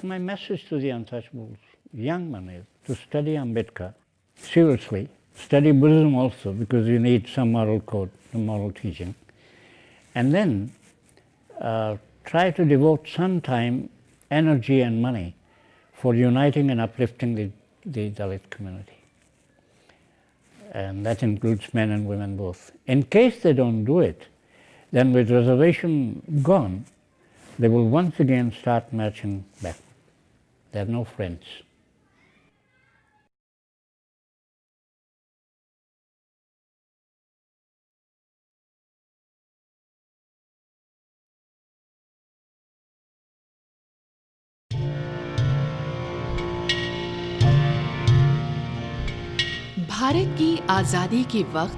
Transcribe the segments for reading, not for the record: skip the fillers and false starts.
My message to the untouchables, young men, is to study Ambedkar seriously, study Buddhism also, because you need some moral code, some moral teaching, and then try to devote some time, energy and money for uniting and uplifting the Dalit community. And that includes men and women both. In case they don't do it, then with reservation gone, they will once again start marching back. They have no friends. Bharat की आजादी के वक्त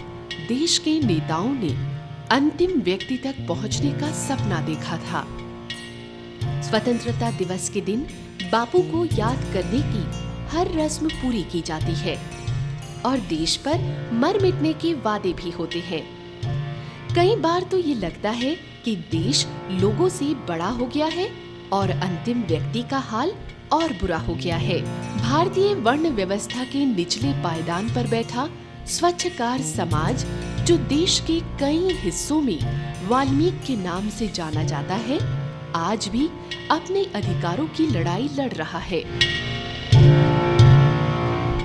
देश के नेताओं ने अंतिम व्यक्ति तक पहुंचने का सपना देखा था। स्वतंत्रता दिवस के दिन बापू को याद करने की हर रस्म पूरी की जाती है और देश पर मर मिटने के वादे भी होते हैं। कई बार तो ये लगता है कि देश लोगों से बड़ा हो गया है और अंतिम व्यक्ति का हाल और बुरा हो गया है। भारतीय वर्ण व्यवस्था के निचले पायदान पर बैठा स्वच्छकार समाज, जो देश के कई हिस्सों में वाल्मीकि के नाम से जाना जाता है, आज भी अपने अधिकारों की लड़ाई लड़ रहा है।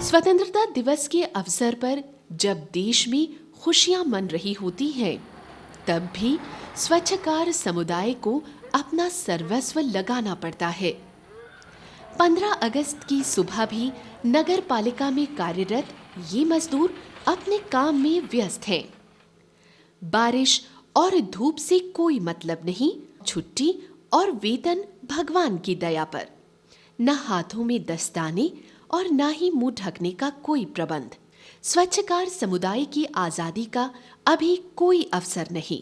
स्वतंत्रता दिवस के अवसर पर जब देश में खुशियां मन रही होती हैं, तब भी स्वच्छकार समुदाय को अपना सर्वस्व लगाना पड़ता है। 15 अगस्त की सुबह भी नगर पालिका में कार्यरत ये मजदूर अपने काम में व्यस्त हैं। बारिश और धूप से कोई मतलब नहीं, छुट्टी और वेतन भगवान की दया पर। न हाथों में दस्ताने और न ही मुंह ढकने का कोई प्रबंध। स्वच्छकार समुदाय की आजादी का अभी कोई अवसर नहीं।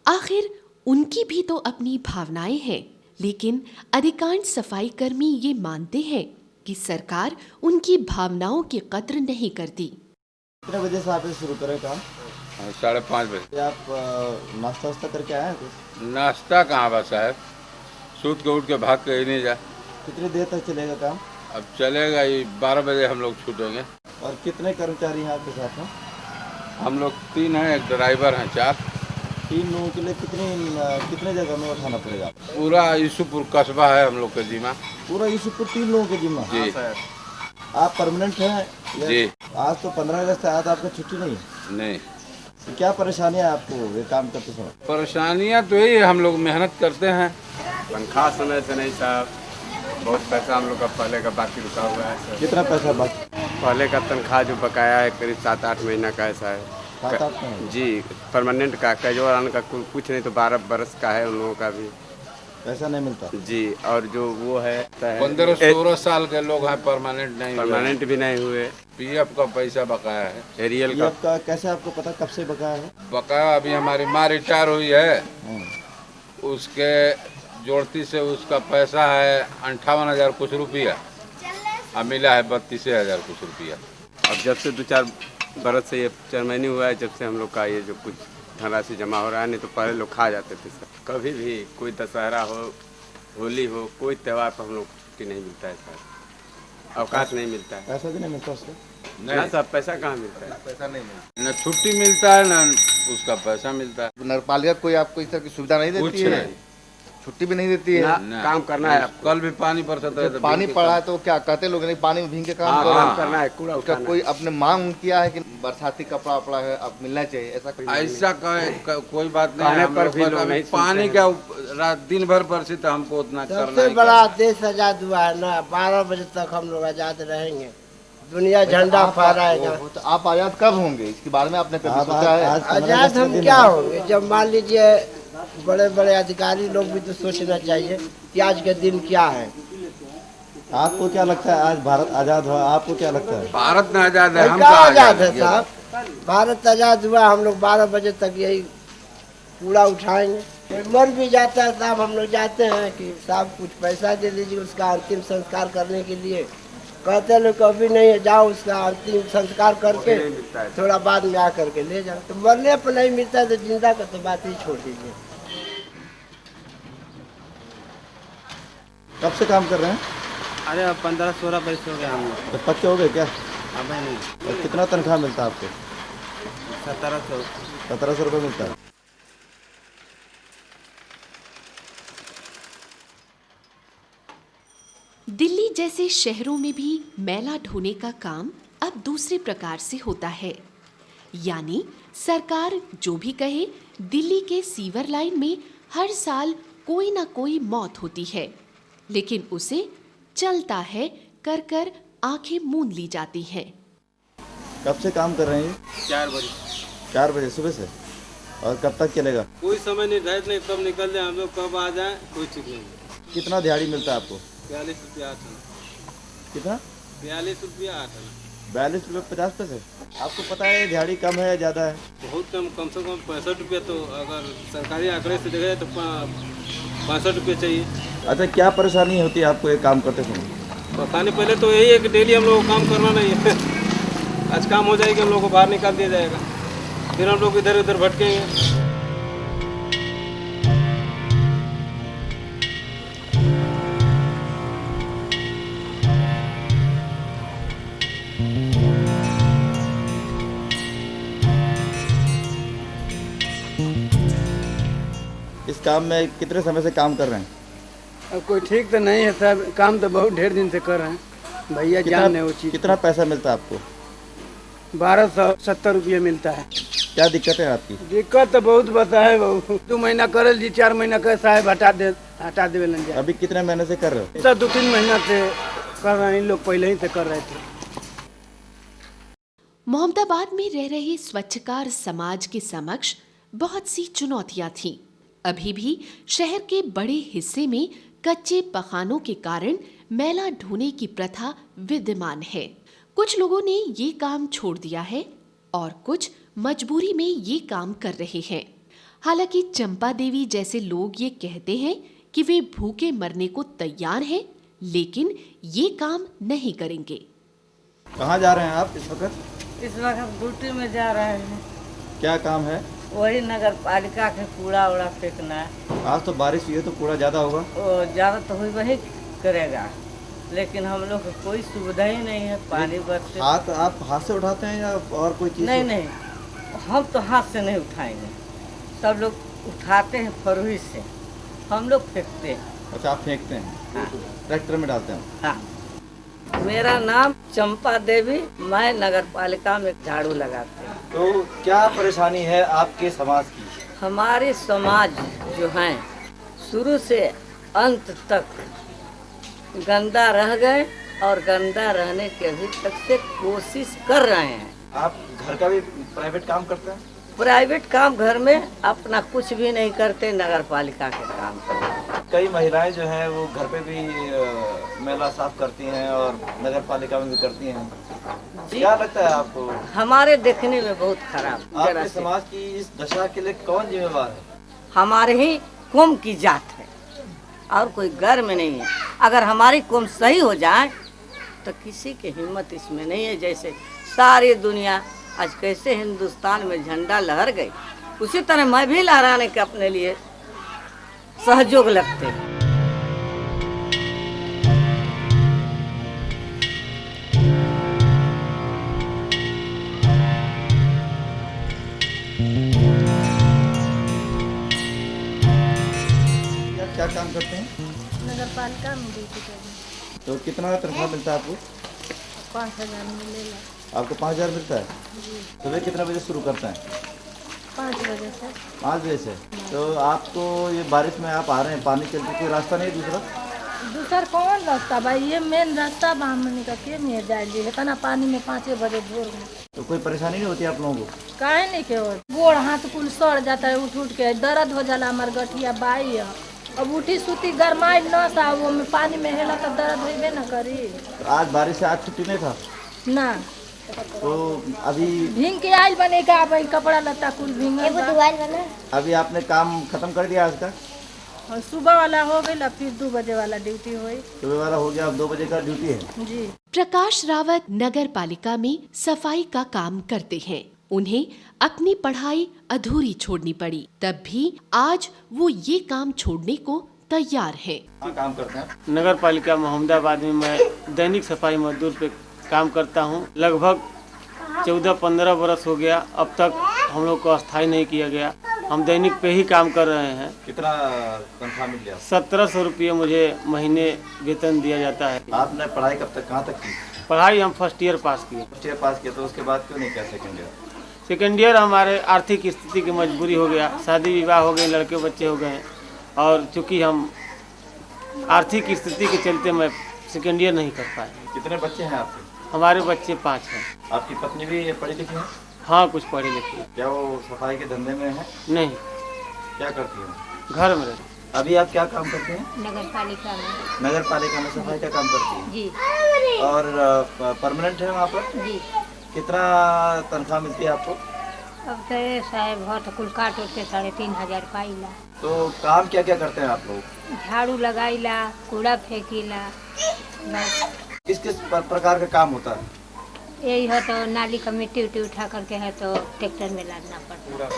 आखिर उनकी भी तो अपनी भावनाएं हैं, लेकिन अधिकांश सफाई कर्मी ये मानते हैं कि सरकार उनकी भावनाओं की कद्र नहीं करती। कितने बजे से आप शुरू करें काम? 5:30 बजे। आप नाश्ता वास्ता करके आए हैं कुछ? नाश्ता कहाँ बस साहब, सूत के उठ के भाग के ही नहीं जा। कितनी देर तक चलेगा काम? अब चलेगा ये 12 बजे हम लोग छूटेंगे। और कितने कर्मचारी हैं आपके साथ में? हम लोग 3 हैं, एक ड्राइवर हैं, 4। 3 लोगों के लिए कितने जगह में उठाना पड़ेगा? पूरा यूसुफपुर कस्बा है हम लोग का जिम्मा। पूरा यूसुफपुर 3 लोगों के जिम्मा? जी। आप परमानेंट हैं? जी। आज तो 15 अगस्त है, आज आपका छुट्टी नहीं है? नहीं। तो क्या परेशानियाँ है आपको ये काम करते समय? परेशानियाँ तो यही है, हम लोग मेहनत करते हैं। तनख्वाह समय से नहीं साहब, बहुत पैसा हम लोग का पहले का बाकी रुका हुआ है सर। कितना पैसा बाकी? पहले का तनख्वाह जो बकाया है करीब 7-8 महीना का ऐसा है। 7-8 महीने? जी, परमानेंट का, कैजुअल का कुछ नहीं तो 12 बरस का है उन लोगों का भी पैसा नहीं मिलता जी। और जो वो है 15-16 साल के लोग हैं, परमानेंट नहीं, परमानेंट भी नहीं हुए। पीएफ का पैसा बकाया है, एरियल का कैसे आपको पता कब से बकाया है? बकाया अभी हमारी माँ रिटायर हुई है, उसके जोड़ती से उसका पैसा है 58,000 कुछ रुपया, अब मिला है 32,000 कुछ रुपया। अब जब से 2-4 बरस से ये 4 महीने हुआ है जब से हम लोग का ये जो कुछ धनराशि जमा हो रहा है, नहीं तो पहले लोग खा जाते थे सर। कभी भी कोई दशहरा हो, होली हो, कोई त्यौहार पर हम लोग छुट्टी नहीं मिलता है सर, अवकाश नहीं मिलता है। पैसा भी नहीं मिलता उसका? नहीं सर, पैसा कहाँ मिलता है? पैसा नहीं मिलता, न छुट्टी मिलता है न उसका पैसा मिलता है। नगरपालिका कोई आपको इस तरह की सुविधा नहीं देती कुछ है? नहीं, छुट्टी भी नहीं देती है? काम करना है आपको। कल भी पानी बरसता है, पानी पड़ा है तो क्या कहते लोग नहीं पानी में भीग के काम काम करना है, कूड़ा उसका उठाना कोई अपने मांग किया है कि बरसाती कपड़ा वपड़ा है अब मिलना चाहिए, ऐसा कोई? ऐसा कोई बात नहीं है। कहने हम पर लोग भी पर लोग अभी नहीं पानी सुनते का रात दिन भर बरसी तो हमको उतना करना सबसे ही बड़ा करना। देश आजाद हुआ है ना, 12 बजे तक हम लोग आजाद रहेंगे, दुनिया झंडा फहराएगा। तो आप आजाद कब होंगे, इसके बारे में आपने कभी सोचा है? आजाद हम क्या होंगे जब मान लीजिए बड़े बड़े अधिकारी लोग भी तो सोचना चाहिए कि आज के दिन क्या है। आपको क्या लगता है आज भारत आजाद हुआ, आपको क्या लगता है? भारत में आजाद है, हम क्या कहाँ आजाद है हैं? साहब? भारत आजाद हुआ, हम लोग 12 बजे तक यही कूड़ा उठाएंगे। कोई मर भी जाता है साहब, हम लोग जाते हैं कि साहब कुछ पैसा दे दीजिए उसका अंतिम संस्कार करने के लिए, कहते लोग कभी नहीं है, जाओ उसका अंतिम संस्कार करके थोड़ा बाद में आ करके ले जाओ। तो मरने पर नहीं मिलता है तो जिंदा का तो बात ही छोड़ दीजिए। कब से काम कर रहे हैं? अरे अब 15-16 पैसे हो गए हम लोग। तो पक्के हो गए क्या? अब नहीं, और कितना तनख्वाह मिलता है आपको? 1700। 1700 रुपये मिलता है। दिल्ली जैसे शहरों में भी मैला ढोने का काम अब दूसरे प्रकार से होता है। यानी सरकार जो भी कहे, दिल्ली के सीवर लाइन में हर साल कोई ना कोई मौत होती है, लेकिन उसे चलता है कर कर आंखें मूंद ली जाती हैं। कब से काम कर रहे हैं ये? 4 बजे। 4 बजे सुबह से, और कब तक चलेगा? कोई समय निर्धारित नहीं, कब निकल जाए हम लोग, कब आ जाए कोई ठीक नहीं। कितना दिहाड़ी मिलता है आपको? 42 रुपया 8 आना। कितना? 42 रुपया 8 आना। 42 रुपये 50 पैसे। आपको पता है दिहाड़ी कम है या ज़्यादा है? बहुत कम, कम से कम 65 रुपया, तो अगर सरकारी आंकड़े से देखा जाए तो 65 रुपये चाहिए। अच्छा, क्या परेशानी होती है आपको ये काम करते समय? पता नहीं, पहले तो यही है कि डेली हम लोग को काम करना नहीं है। आज काम हो जाएगा, हम लोग को बाहर निकाल दिया जाएगा, फिर हम लोग इधर उधर भटकेंगे। इस काम में कितने समय से काम कर रहे हैं? अब कोई ठीक तो नहीं है साहब, काम तो बहुत ढेर दिन से कर रहे हैं भैया, जान है वो चीज़। कितना पैसा मिलता है आपको? 1270 रुपये मिलता है। क्या दिक्कत है आपकी? दिक्कत तो बहुत बता है बहू, 2 महीना करल जी, 4 महीना कर साहब हटा देवे लग जाए। अभी कितने महीने से कर रहे हो? सर 2-3 महीना से कर रहे हैं, इन लोग पहले ही से कर रहे थे। मोहम्मदाबाद में रह रहे स्वच्छकार समाज के समक्ष बहुत सी चुनौतियां थीं। अभी भी शहर के बड़े हिस्से में कच्चे पखानों के कारण मैला ढोने की प्रथा विद्यमान है। कुछ लोगों ने ये काम छोड़ दिया है और कुछ मजबूरी में ये काम कर रहे हैं। हालांकि चंपा देवी जैसे लोग ये कहते हैं कि वे भूखे मरने को तैयार हैं, लेकिन ये काम नहीं करेंगे। कहाँ जा रहे हैं आप इस वक्त? इस वक्त ड्यूटी में जा रहे हैं। क्या काम है? वही नगर पालिका के कूड़ा उड़ा फेंकना है। आज तो बारिश हुई है तो कूड़ा ज़्यादा होगा। वो ज़्यादा तो हुई वही करेगा, लेकिन हम लोग को कोई सुविधा ही नहीं है। पानी बरसे। हाथ आप हाथ से उठाते हैं या और कोई चीज़? नहीं, हम तो हाथ से नहीं उठाएंगे, सब लोग उठाते हैं फरुही से, हम लोग फेंकते हैं। अच्छा, आप फेंकते हैं? हाँ। ट्रैक्टर में डालते हैं? हाँ। मेरा नाम चंपा देवी, मैं नगर पालिका में झाड़ू लगाती हूँ। तो क्या परेशानी है आपके समाज की? हमारे समाज जो हैं शुरू से अंत तक गंदा रह गए और गंदा रहने के अभी तक से कोशिश कर रहे हैं। आप घर का भी प्राइवेट काम करते हैं? प्राइवेट काम घर में अपना कुछ भी नहीं करते, नगर पालिका के काम करते। कई महिलाएं जो हैं वो घर पे भी मैला साफ करती हैं और नगर पालिका में भी करती हैं। क्या लगता है आपको? हमारे देखने में बहुत खराब। आपके समाज की इस दशा के लिए कौन जिम्मेवार है? हमारे ही कौम की जात है और कोई घर में नहीं है। अगर हमारी कौम सही हो जाए तो किसी की हिम्मत इसमें नहीं है। जैसे सारी दुनिया आज कैसे हिंदुस्तान में झंडा लहर गई, उसी तरह मैं भी लहराने के अपने लिए सहयोग लगते हैं। क्या काम करते हैं? नगर पालिका में ड्यूटी करनी। तो कितना तनख्वाह मिलता है आपको? 5000 मिलेगा। आपको 5000 मिलता है? सुबह कितने बजे शुरू करते हैं? 5 बजे से। 5 बजे से। तो आपको ये बारिश में आप आ रहे हैं, पानी चलते कोई रास्ता नहीं दूसरा? दूसर कौन रास्ता भाई, ये मेन रास्ता हमने का के में जाइए, इतना पानी में 5 बजे भोर में। तो कोई परेशानी नहीं होती आप लोगों को? काहे नहीं के हो, गोड़ हाथ कुल सड़ जाता है, उठ के दर्द हो जाला। हमार गठिया बाई है, अब उठी सूती गरमाई न सा, वो में पानी में हेला तो दर्द होबे न करी। तो आज बारिश से आज छुट्टी नहीं था ना, तो अभी भींग के आयल बनेगा, भाई कपड़ा लत्ता कुल भींगा। अभी आपने काम खत्म कर दिया आज का? और सुबह वाला हो गई, फिर 2 बजे वाला ड्यूटी हुई। सुबह वाला हो गया, अब 2 बजे का ड्यूटी है जी। प्रकाश रावत नगर पालिका में सफाई का काम करते हैं। उन्हें अपनी पढ़ाई अधूरी छोड़नी पड़ी, तब भी आज वो ये काम छोड़ने को तैयार हैं। क्या काम करते हैं? नगर पालिका मोहम्मदाबाद में मैं दैनिक सफाई मजदूर पे काम करता हूँ। लगभग 14-15 बरस हो गया। अब तक हम लोग को अस्थायी नहीं किया गया। हम दैनिक पे ही काम कर रहे हैं। कितना तनख्वाह मिल गया? 1700 रुपये मुझे महीने वेतन दिया जाता है। आपने पढ़ाई कब तक, कहाँ तक की? पढ़ाई हम फर्स्ट ईयर पास किए। फर्स्ट ईयर पास किया, तो उसके बाद क्यों नहीं किया सेकंड ईयर? सेकेंड ईयर हमारे आर्थिक स्थिति की मजबूरी हो गया, शादी विवाह हो गए, लड़के बच्चे हो गए, और चूँकि हम आर्थिक स्थिति के चलते मैं सेकेंड ईयर नहीं कर पाए। कितने बच्चे हैं आपके? हमारे बच्चे 5 हैं। आपकी पत्नी भी पढ़ी लिखी है? हाँ, कुछ पढ़ी लिखी है। क्या वो सफाई के धंधे में है? नहीं, क्या करती है? घर में रहती। अभी आप क्या काम करते हैं? नगर पालिका में। नगर पालिका में सफाई का काम करती हैं? जी और परमानेंट है वहाँ पर? जी। कितना तनख्वाह मिलती है आपको? अब तो साहब बहुत कुल काट उठ के 3500 पाइला। तो काम क्या क्या करते हैं आप लोग? झाड़ू लगाईला, कूड़ा फेंकीला, बस किस किस प्रकार का काम होता है? यही है तो नाली का मिट्टी उट्टी उठा करके है तो ट्रैक्टर में लादना पड़ता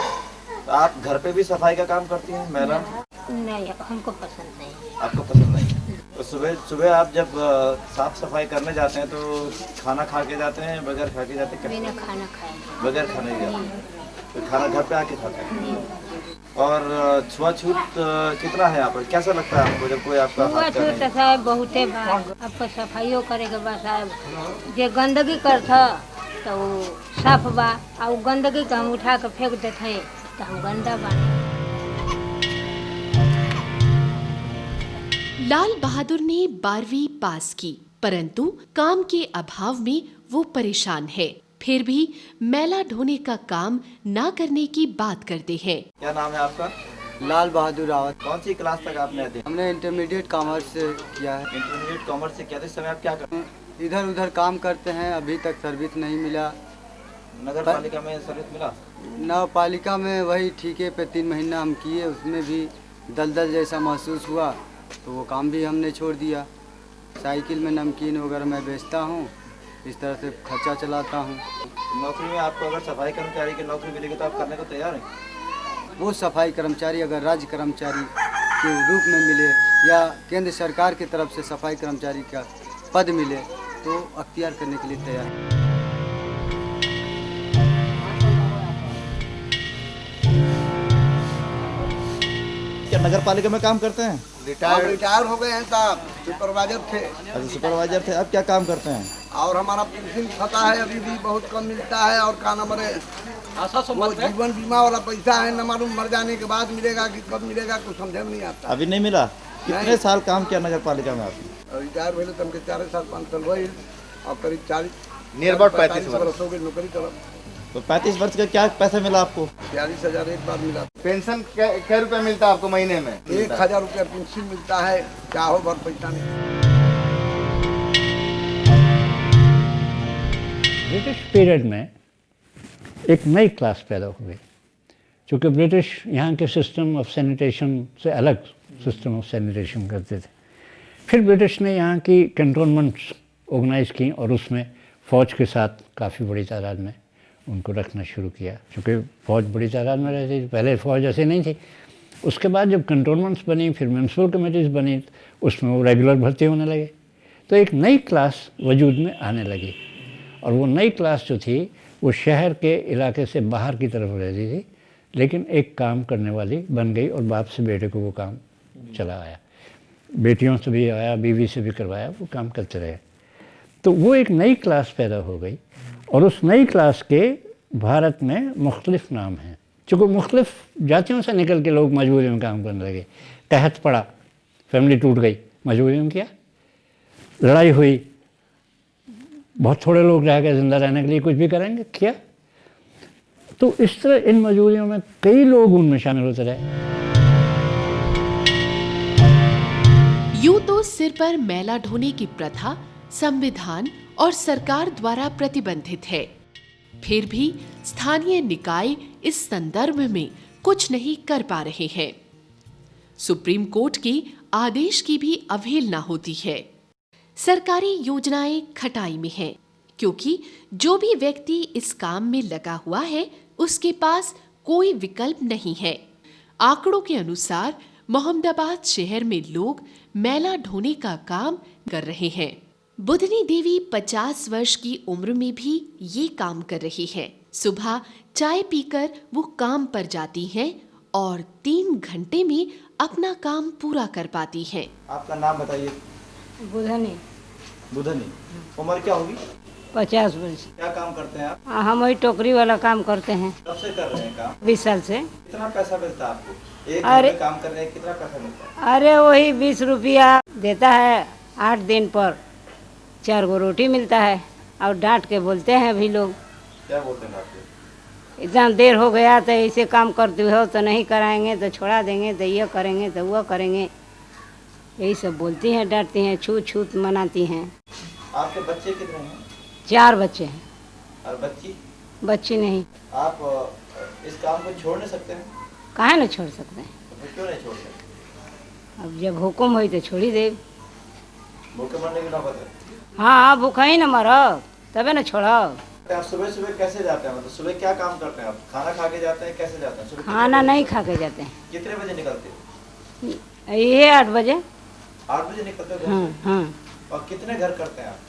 तो आप घर पे भी सफाई का काम करती हैं मैडम? है। नहीं, हमको पसंद नहीं। आपको पसंद नहीं? तो सुबह सुबह आप जब साफ सफाई करने जाते हैं तो खाना खा के जाते हैं, बगैर खा के जाते हैं? बिना खाना खाए। बगैर खाने के जाते हैं? तो खाना घर पे आके खाते हैं? और छुआछूत कितना है यहाँ पर? कैसा लगता है आपको जब कोई आपका हाथ का छूट नहीं? साहब बहुते भाग आपको सफाइयो करे के बाद साहब जे गंदगी करता तो वो साफ बा, और गंदगी का हम उठा के फेंक देते हैं तो हम गंदा बानी। लाल बहादुर ने 12वीं पास की, परंतु काम के अभाव में वो परेशान है। फिर भी मैला ढोने का काम ना करने की बात करते हैं। क्या नाम है आपका? लाल बहादुर रावत। कौन सी क्लास तक आपने दी? हमने इंटरमीडिएट कॉमर्स से किया है। इंटरमीडिएट कॉमर्स से किया था। इस समय आप क्या करते हैं? इधर उधर काम करते हैं, अभी तक सर्विस नहीं मिला। नगर पालिका में सर्विस मिला? नगर पालिका में वही ठीके पे 3 महीना हम किए, उसमें भी दलदल जैसा महसूस हुआ तो वो काम भी हमने छोड़ दिया। साइकिल में नमकीन वगैरह मैं बेचता हूँ, इस तरह से खर्चा चलाता हूँ। नौकरी में आपको अगर सफाई कर्मचारी की नौकरी मिलेगी तो आप करने को तैयार हैं? वो सफाई कर्मचारी अगर राज्य कर्मचारी के रूप में मिले या केंद्र सरकार की तरफ से सफाई कर्मचारी का पद मिले तो अख्तियार करने के लिए तैयार है। क्या नगर पालिका में काम करते हैं? रिटायर हो गए हैं साहब, सुपरवाइजर थे। अच्छा, सुपरवाइजर थे। अब क्या काम करते हैं? और हमारा पेंशन खाता है, अभी भी बहुत कम मिलता है। और क्या नंबर है, वो जीवन बीमा वाला पैसा है, न मालूम मर जाने के बाद मिलेगा कि कब मिलेगा, कुछ समझे में नहीं आता। अभी नहीं मिला? कितने साल काम किया नगर पालिका में आपने? रिटायर हुए तो हमके 4 साल 5 साल हुए, और करीब 40 नियर अबाउट 35 वर्ष हो गए नौकरी करब। तो 35 वर्ष का क्या पैसा मिला आपको? 42,000 एक बार मिला। पेंशन क्या रुपया मिलता है आपको महीने में? 1000 रुपया पेंशन मिलता है, क्या हो भर पैसा नहीं। ब्रिटिश पीरियड में एक नई क्लास पैदा हो गई, क्योंकि ब्रिटिश यहाँ के सिस्टम ऑफ सैनिटेशन से अलग सिस्टम ऑफ सैनिटेशन करते थे। फिर ब्रिटिश ने यहाँ की कैंटोनमेंट्स ऑर्गेनाइज की और उसमें फ़ौज के साथ काफ़ी बड़ी तादाद में उनको रखना शुरू किया, क्योंकि फ़ौज बड़ी तादाद में रहती थी। पहले फ़ौज ऐसे नहीं थी। उसके बाद जब कैंटोनमेंट्स बनी, फिर म्यूनसिपल कमेटीज़ बनी, उसमें वो रेगुलर भर्ती होने लगे, तो एक नई क्लास वजूद में आने लगी। और वो नई क्लास जो थी वो शहर के इलाके से बाहर की तरफ रहती थी, लेकिन एक काम करने वाली बन गई और बाप से बेटे को वो काम चला आया, बेटियों से भी आया, बीवी से भी करवाया, वो काम करते रहे। तो वो एक नई क्लास पैदा हो गई, और उस नई क्लास के भारत में मुख्तलिफ नाम हैं। चूँकि मुख्तलिफ जातियों से निकल के लोग मजबूरी में काम करने लगे, कहत पड़ा, फैमिली टूट गई, मजबूरी में किया, लड़ाई हुई, बहुत थोड़े लोग रह गए जिंदा रहने के लिए, कुछ भी करेंगे, किया। तो इस तरह इन मजबूरियों में कई लोग उनमें शामिल होते रहे। यूं तो सिर पर मैला ढोने की प्रथा संविधान और सरकार द्वारा प्रतिबंधित है, फिर भी स्थानीय निकाय इस संदर्भ में कुछ नहीं कर पा रहे हैं। सुप्रीम कोर्ट के आदेश की भी अवहेलना होती है। सरकारी योजनाएं खटाई में हैं, क्योंकि जो भी व्यक्ति इस काम में लगा हुआ है उसके पास कोई विकल्प नहीं है। आंकड़ों के अनुसार मोहम्मदाबाद शहर में लोग मैला ढोने का काम कर रहे हैं। बुधनी देवी 50 वर्ष की उम्र में भी ये काम कर रही है। सुबह चाय पीकर वो काम पर जाती हैं और 3 घंटे में अपना काम पूरा कर पाती हैं। आपका नाम बताइए। बुधनी बुधनी, उम्र क्या होगी? 50 वर्ष। क्या काम करते हैं आप? हम वही टोकरी वाला काम करते हैं। कब से कर रहे हैं काम? 20 साल से। कितना पैसा मिलता है आपको? एक अरे- दिन में काम कर रहे हैं, कितना पैसा मिलता है? अरे वही 20 रुपया देता है। 8 दिन पर 4 गो रोटी मिलता है और डांट के बोलते हैं अभी लोग, क्या बोलते हैं आपको? इतना देर हो गया तो ऐसे काम करते हो तो नहीं कराएंगे तो छोड़ा देंगे, तो ये करेंगे तो वो करेंगे, यही सब बोलती हैं, डांटती हैं, छूत छूत मनाती हैं। आपके बच्चे कितने हैं? 4 बच्चे हैं। और बच्ची? बच्ची नहीं। आप इस काम को छोड़ नहीं सकते हैं? काहे न छोड़ सकते हैं? तो फिर क्यों नहीं छोड़ सकते? अब जब हुक्म हुई तो छोड़ी दे। भूखे मरने की नौबत है। हाँ भूखा ही न मरो तबे न छोड़ो। आप सुबह सुबह कैसे जाते हैं? मतलब सुबह क्या काम करते हैं आप? खाना खा के जाते हैं? कैसे जाते हैं सुबह? खाना नहीं खा के जाते हैं। कितने बजे निकलते हैं? ये 8 बजे। 8 बजे निकलते हैं घर हाँ से? हाँ। और कितने घर करते हैं आप?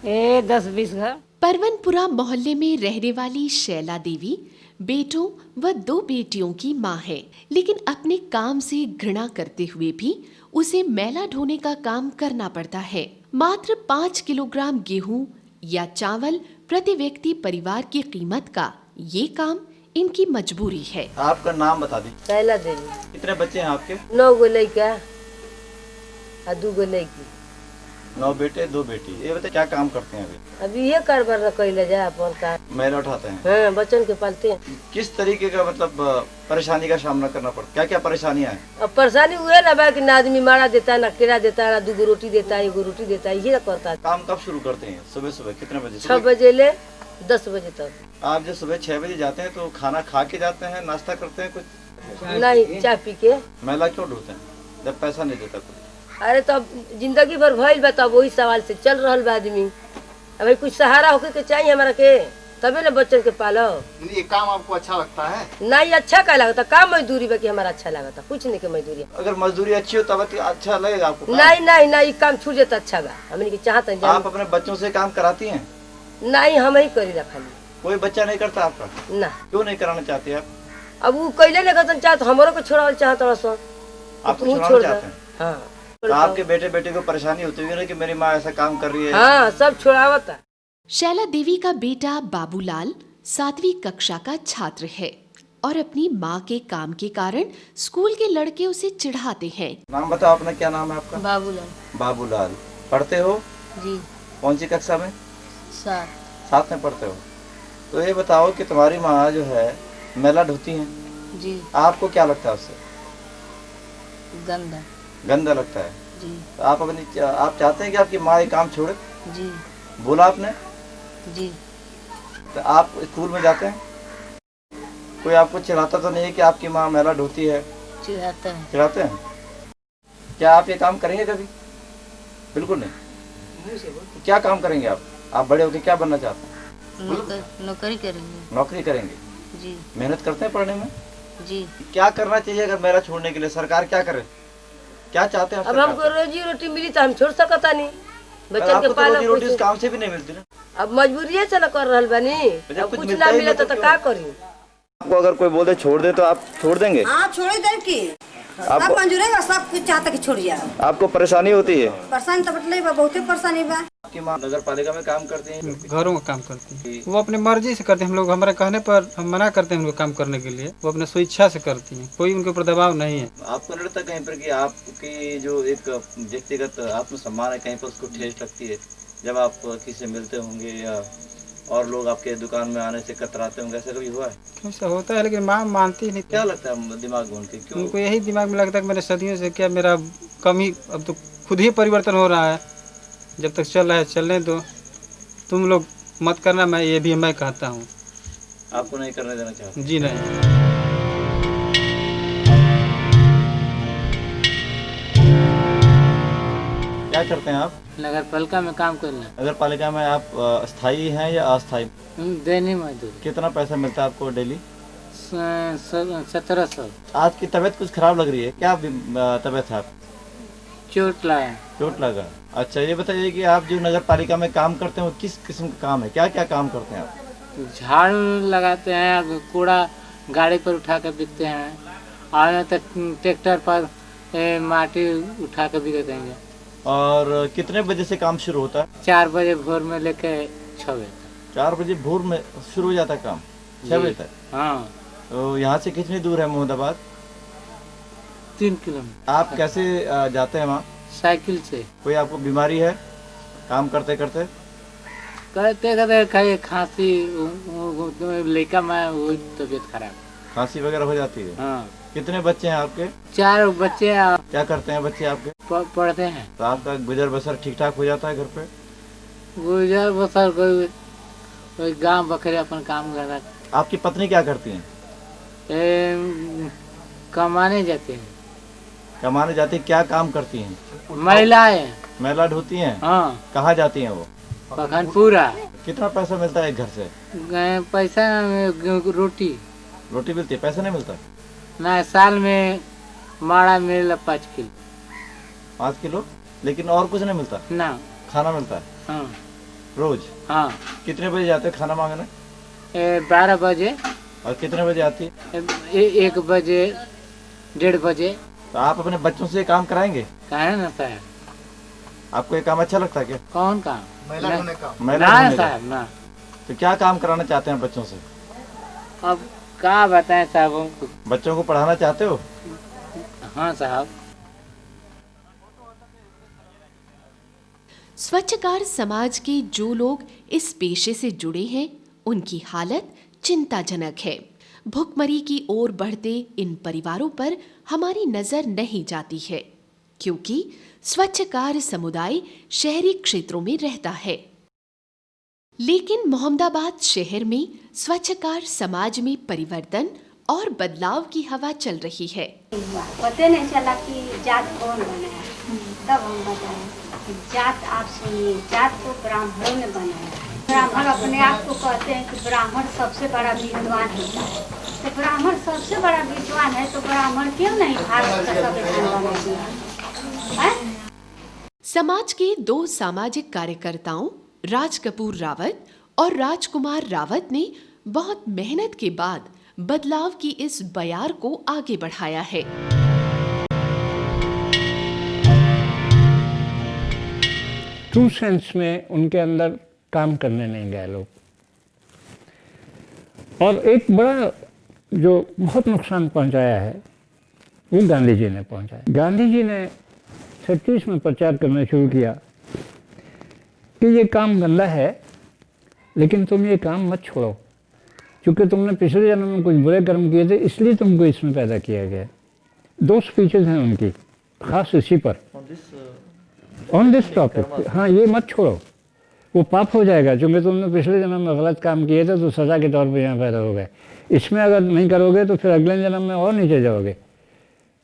ये 10-20 घर। परवनपुरा मोहल्ले में रहने वाली शैला देवी बेटों व 2 बेटियों की मां है, लेकिन अपने काम से घृणा करते हुए भी उसे मैला ढोने का काम करना पड़ता है। मात्र 5 किलोग्राम गेहूं या चावल प्रति व्यक्ति परिवार की कीमत का ये काम इनकी मजबूरी है। आपका नाम बता दीजिए। शैला देवी। कितने बच्चे हैं आपके? 9 गो लड़का और 2 गो लड़की। 9 बेटे 2 बेटी। ये बताइए क्या काम करते हैं अभी? अभी ये कारोबार कैले जाए अपन का। मैला उठाते हैं। हाँ बच्चन के पालते हैं। किस तरीके का मतलब परेशानी का सामना करना पड़ता है? क्या क्या परेशानियां हैं? अब परेशानी हुए ना बा कि ना आदमी मारा देता है, ना केरा देता है, ना 2 गो रोटी देता है, 1 गो रोटी देता है, ये करता है। काम कब शुरू करते हैं? सुबह सुबह कितने बजे? 6 बजे ले 10 बजे तक। आप जब सुबह 6 बजे जाते हैं तो खाना खा के जाते हैं, नाश्ता करते हैं कुछ? नहीं चाय पी के। मैला क्यों ढोते हैं जब पैसा नहीं देता कोई? अरे तब जिंदगी भर भइल बा, तब वही सवाल से चल रहल बा आदमी। अभी कुछ सहारा होके के चाहिए हमारा के, तबे ना बच्चन के पालो। ये काम आपको अच्छा लगता है? नहीं अच्छा क्या लगता, काम मजदूरी बा कि हमारा अच्छा लगता, कुछ नहीं के मजदूरी। अगर मजदूरी अच्छी हो तब अच्छा लगेगा आपको काम? नहीं नहीं नहीं काम छूट जाता अच्छा बा, हमने के चाहते हैं। आप अपने बच्चों से काम कराती हैं? नहीं हम ही करी रखा। कोई बच्चा नहीं करता आपका? ना। क्यों नहीं कराना चाहते आप? अब वो कैले नहीं करता चाहते, हमरो को छोड़ावल चाहता रहा। आप छोड़ना चाहते हैं? हाँ। तो आपके बेटे बेटे को परेशानी होती है ना कि मेरी माँ ऐसा काम कर रही है? हाँ सब छुड़ावता। शैला देवी का बेटा बाबूलाल 7वीं कक्षा का छात्र है और अपनी माँ के काम के कारण स्कूल के लड़के उसे चिढ़ाते हैं। नाम बताओ अपना, क्या नाम है आपका? बाबूलाल। बाबूलाल। पढ़ते हो? जी। कौन सी कक्षा में? 7 में पढ़ते हो? तो ये बताओ कि तुम्हारी माँ जो है मैला ढोती है जी। आपको क्या लगता है उससे? गंदा। गंदा लगता है जी। तो आप चाहते हैं कि आपकी माँ ये काम छोड़े? जी। बोला आपने? जी। तो आप स्कूल में जाते हैं, कोई आपको चिढ़ाता तो नहीं है कि आपकी माँ मैला ढोती है? चिढ़ाते हैं। क्या आप ये काम करेंगे कभी? बिल्कुल नहीं। क्या काम करेंगे आप? आप बड़े होकर क्या बनना चाहते हैं? नौकरी करेंगे। नौकरी करेंगे जी। मेहनत करते हैं पढ़ने में? जी। क्या करना चाहिए अगर मैला छोड़ने के लिए? सरकार क्या करे? क्या चाहते हैं? अब हमको रोजी रोटी मिली तो हम छोड़ सकता नहीं, बच्चन के पालो। रोजी रोटी इस काम से भी नहीं मिलती ना। अब मजबूरी से ना कर रहल बानी, अब कुछ ना मिले तो क्या करी? आपको अगर कोई बोले छोड़ दे तो आप छोड़ देंगे? हाँ छोड़ दे की सब मंजूरेगा, सब कुछ चाहता कि छोड़ जाए। आपको परेशानी होती है? परेशानी तो बटले बा, बहुते परेशानी बा। आपकी माँ नगर पालिका में काम करती है? घरों में काम करती है, वो अपने मर्जी से करते हैं। हम लोग हमारे कहने पर हम मना करते हैं उनको काम करने के लिए, वो अपने स्वेच्छा से करती हैं, कोई उनके ऊपर दबाव नहीं है। आपको नहीं लगता कहीं पर कि आपकी जो एक व्यक्तिगत आत्मसम्मान है कहीं पर उसको ठेस लगती है जब आप किसी से मिलते होंगे या और लोग आपके दुकान में आने से कतराते होंगे? ऐसा कभी हुआ है? ऐसा होता है लेकिन माँ मानती नहीं। क्या लगता है दिमाग में उनके? क्यों? उनको यही दिमाग में लगता है कि मेरे सदियों से क्या मेरा कम ही, अब तो खुद ही परिवर्तन हो रहा है, जब तक चल रहा है चलने दो, तुम लोग मत करना, मैं ये भी मैं कहता हूँ। आपको नहीं करने देना चाहते? जी नहीं। क्या करते हैं आप? नगर पालिका में काम कर रहे हैं। नगर पालिका में आप स्थायी हैं या अस्थायी? दैनिक मजदूर। कितना पैसा मिलता है आपको डेली? 1700। आज की तबीयत कुछ खराब लग रही है, क्या तबीयत है आप? चोट लगा। चोट लगा। अच्छा ये बताइए कि आप जो नगर पालिका में काम करते हैं वो किस किस्म का काम है, क्या क्या काम करते हैं आप? झाड़ू लगाते हैं, कूड़ा गाड़ी पर उठा कर बिकते हैं, और तक ट्रैक्टर पर माटी उठा कर बिक देंगे। और कितने बजे से काम शुरू होता है? 4 बजे भोर में लेके 6 बजे तक। 4 बजे भोर में शुरू हो जाता है काम, 6 बजे तक? हाँ। तो यहाँ से कितनी दूर है मोहम्मदाबाद? 3 किलोमीटर। आप कैसे जाते हैं वहाँ? साइकिल से। कोई आपको बीमारी है काम करते करते? करते करते खांसी लेकर मैं वो तबीयत खराब। खांसी वगैरह हो जाती है? हाँ। कितने बच्चे हैं आपके? 4 बच्चे हैं। क्या करते हैं बच्चे आपके? पढ़ते हैं। तो आपका गुजर बसर ठीक ठाक हो जाता है घर पे? गुजर बसर कोई गांव बकरे अपन काम कर रहा है। आपकी पत्नी क्या करती हैं? कमाने जाते हैं। कमाने जाती हैं, क्या काम करती हैं? महिलाएं। महिला ढोती हैं? हाँ। कहाँ जाती हैं वो? पखनपुरा। कितना पैसा मिलता है एक घर से? पैसा रोटी मिलती है, पैसा नहीं मिलता? ना, साल में माड़ा मिला 5 किलो। 5 किलो? लेकिन और कुछ नहीं मिलता ना? खाना मिलता है? हाँ। रोज? हाँ। कितने बजे जाते हैं खाना मांगने? 12 बजे। और कितने बजे आती है? 1 बजे, 1:30 बजे। तो आप अपने बच्चों से काम कराएंगे? कहे ना साहब। आपको ये काम अच्छा लगता है क्या? कौन काम? महिला ढोने का। महिला ढोने का। ना। तो क्या काम कराना चाहते हैं बच्चों से? अब क्या बताएं साहब उनको। बच्चों को पढ़ाना चाहते हो? हाँ साहब। स्वच्छकार समाज के जो लोग इस पेशे से जुड़े हैं उनकी हालत चिंताजनक है। भुखमरी की ओर बढ़ते इन परिवारों पर हमारी नजर नहीं जाती है, क्योंकि स्वच्छकार समुदाय शहरी क्षेत्रों में रहता है। लेकिन मोहम्मदाबाद शहर में स्वच्छकार समाज में परिवर्तन और बदलाव की हवा चल रही है। पता नहीं चला कि जात कौन बनाया, तब हम बताएं कि जात आप सुनिए, जात को ब्राह्मणों ने बनाया। ब्राह्मण अपने आप को कहते हैं कि ब्राह्मण सबसे बड़ा विद्वान होता है। तो ब्राह्मण सबसे बड़ा विद्वान है तो ब्राह्मण क्यों नहीं भारत का संविधान बना दिया? समाज के 2 सामाजिक कार्यकर्ताओं राज कपूर रावत और राजकुमार रावत ने बहुत मेहनत के बाद बदलाव की इस बयार को आगे बढ़ाया है। ट्रू सेंस में उनके अंदर काम करने नहीं गए लोग। और एक बड़ा जो बहुत नुकसान पहुंचाया है वो गांधी जी ने पहुंचाया। गांधी जी ने 37 में प्रचार करना शुरू किया कि ये काम गंदा है, लेकिन तुम ये काम मत छोड़ो, क्योंकि तुमने पिछले जन्म में कुछ बुरे कर्म किए थे, इसलिए तुमको इसमें पैदा किया गया। 2 स्पीचेज हैं उनकी खास इसी पर, ऑन दिस टॉपिक। हाँ, ये मत छोड़ो, वो पाप हो जाएगा, क्योंकि तुमने पिछले जन्म में गलत काम किए थे तो सज़ा के तौर पर यहाँ पैदा हो गए। इसमें अगर नहीं करोगे तो फिर अगले जन्म में और नीचे जाओगे।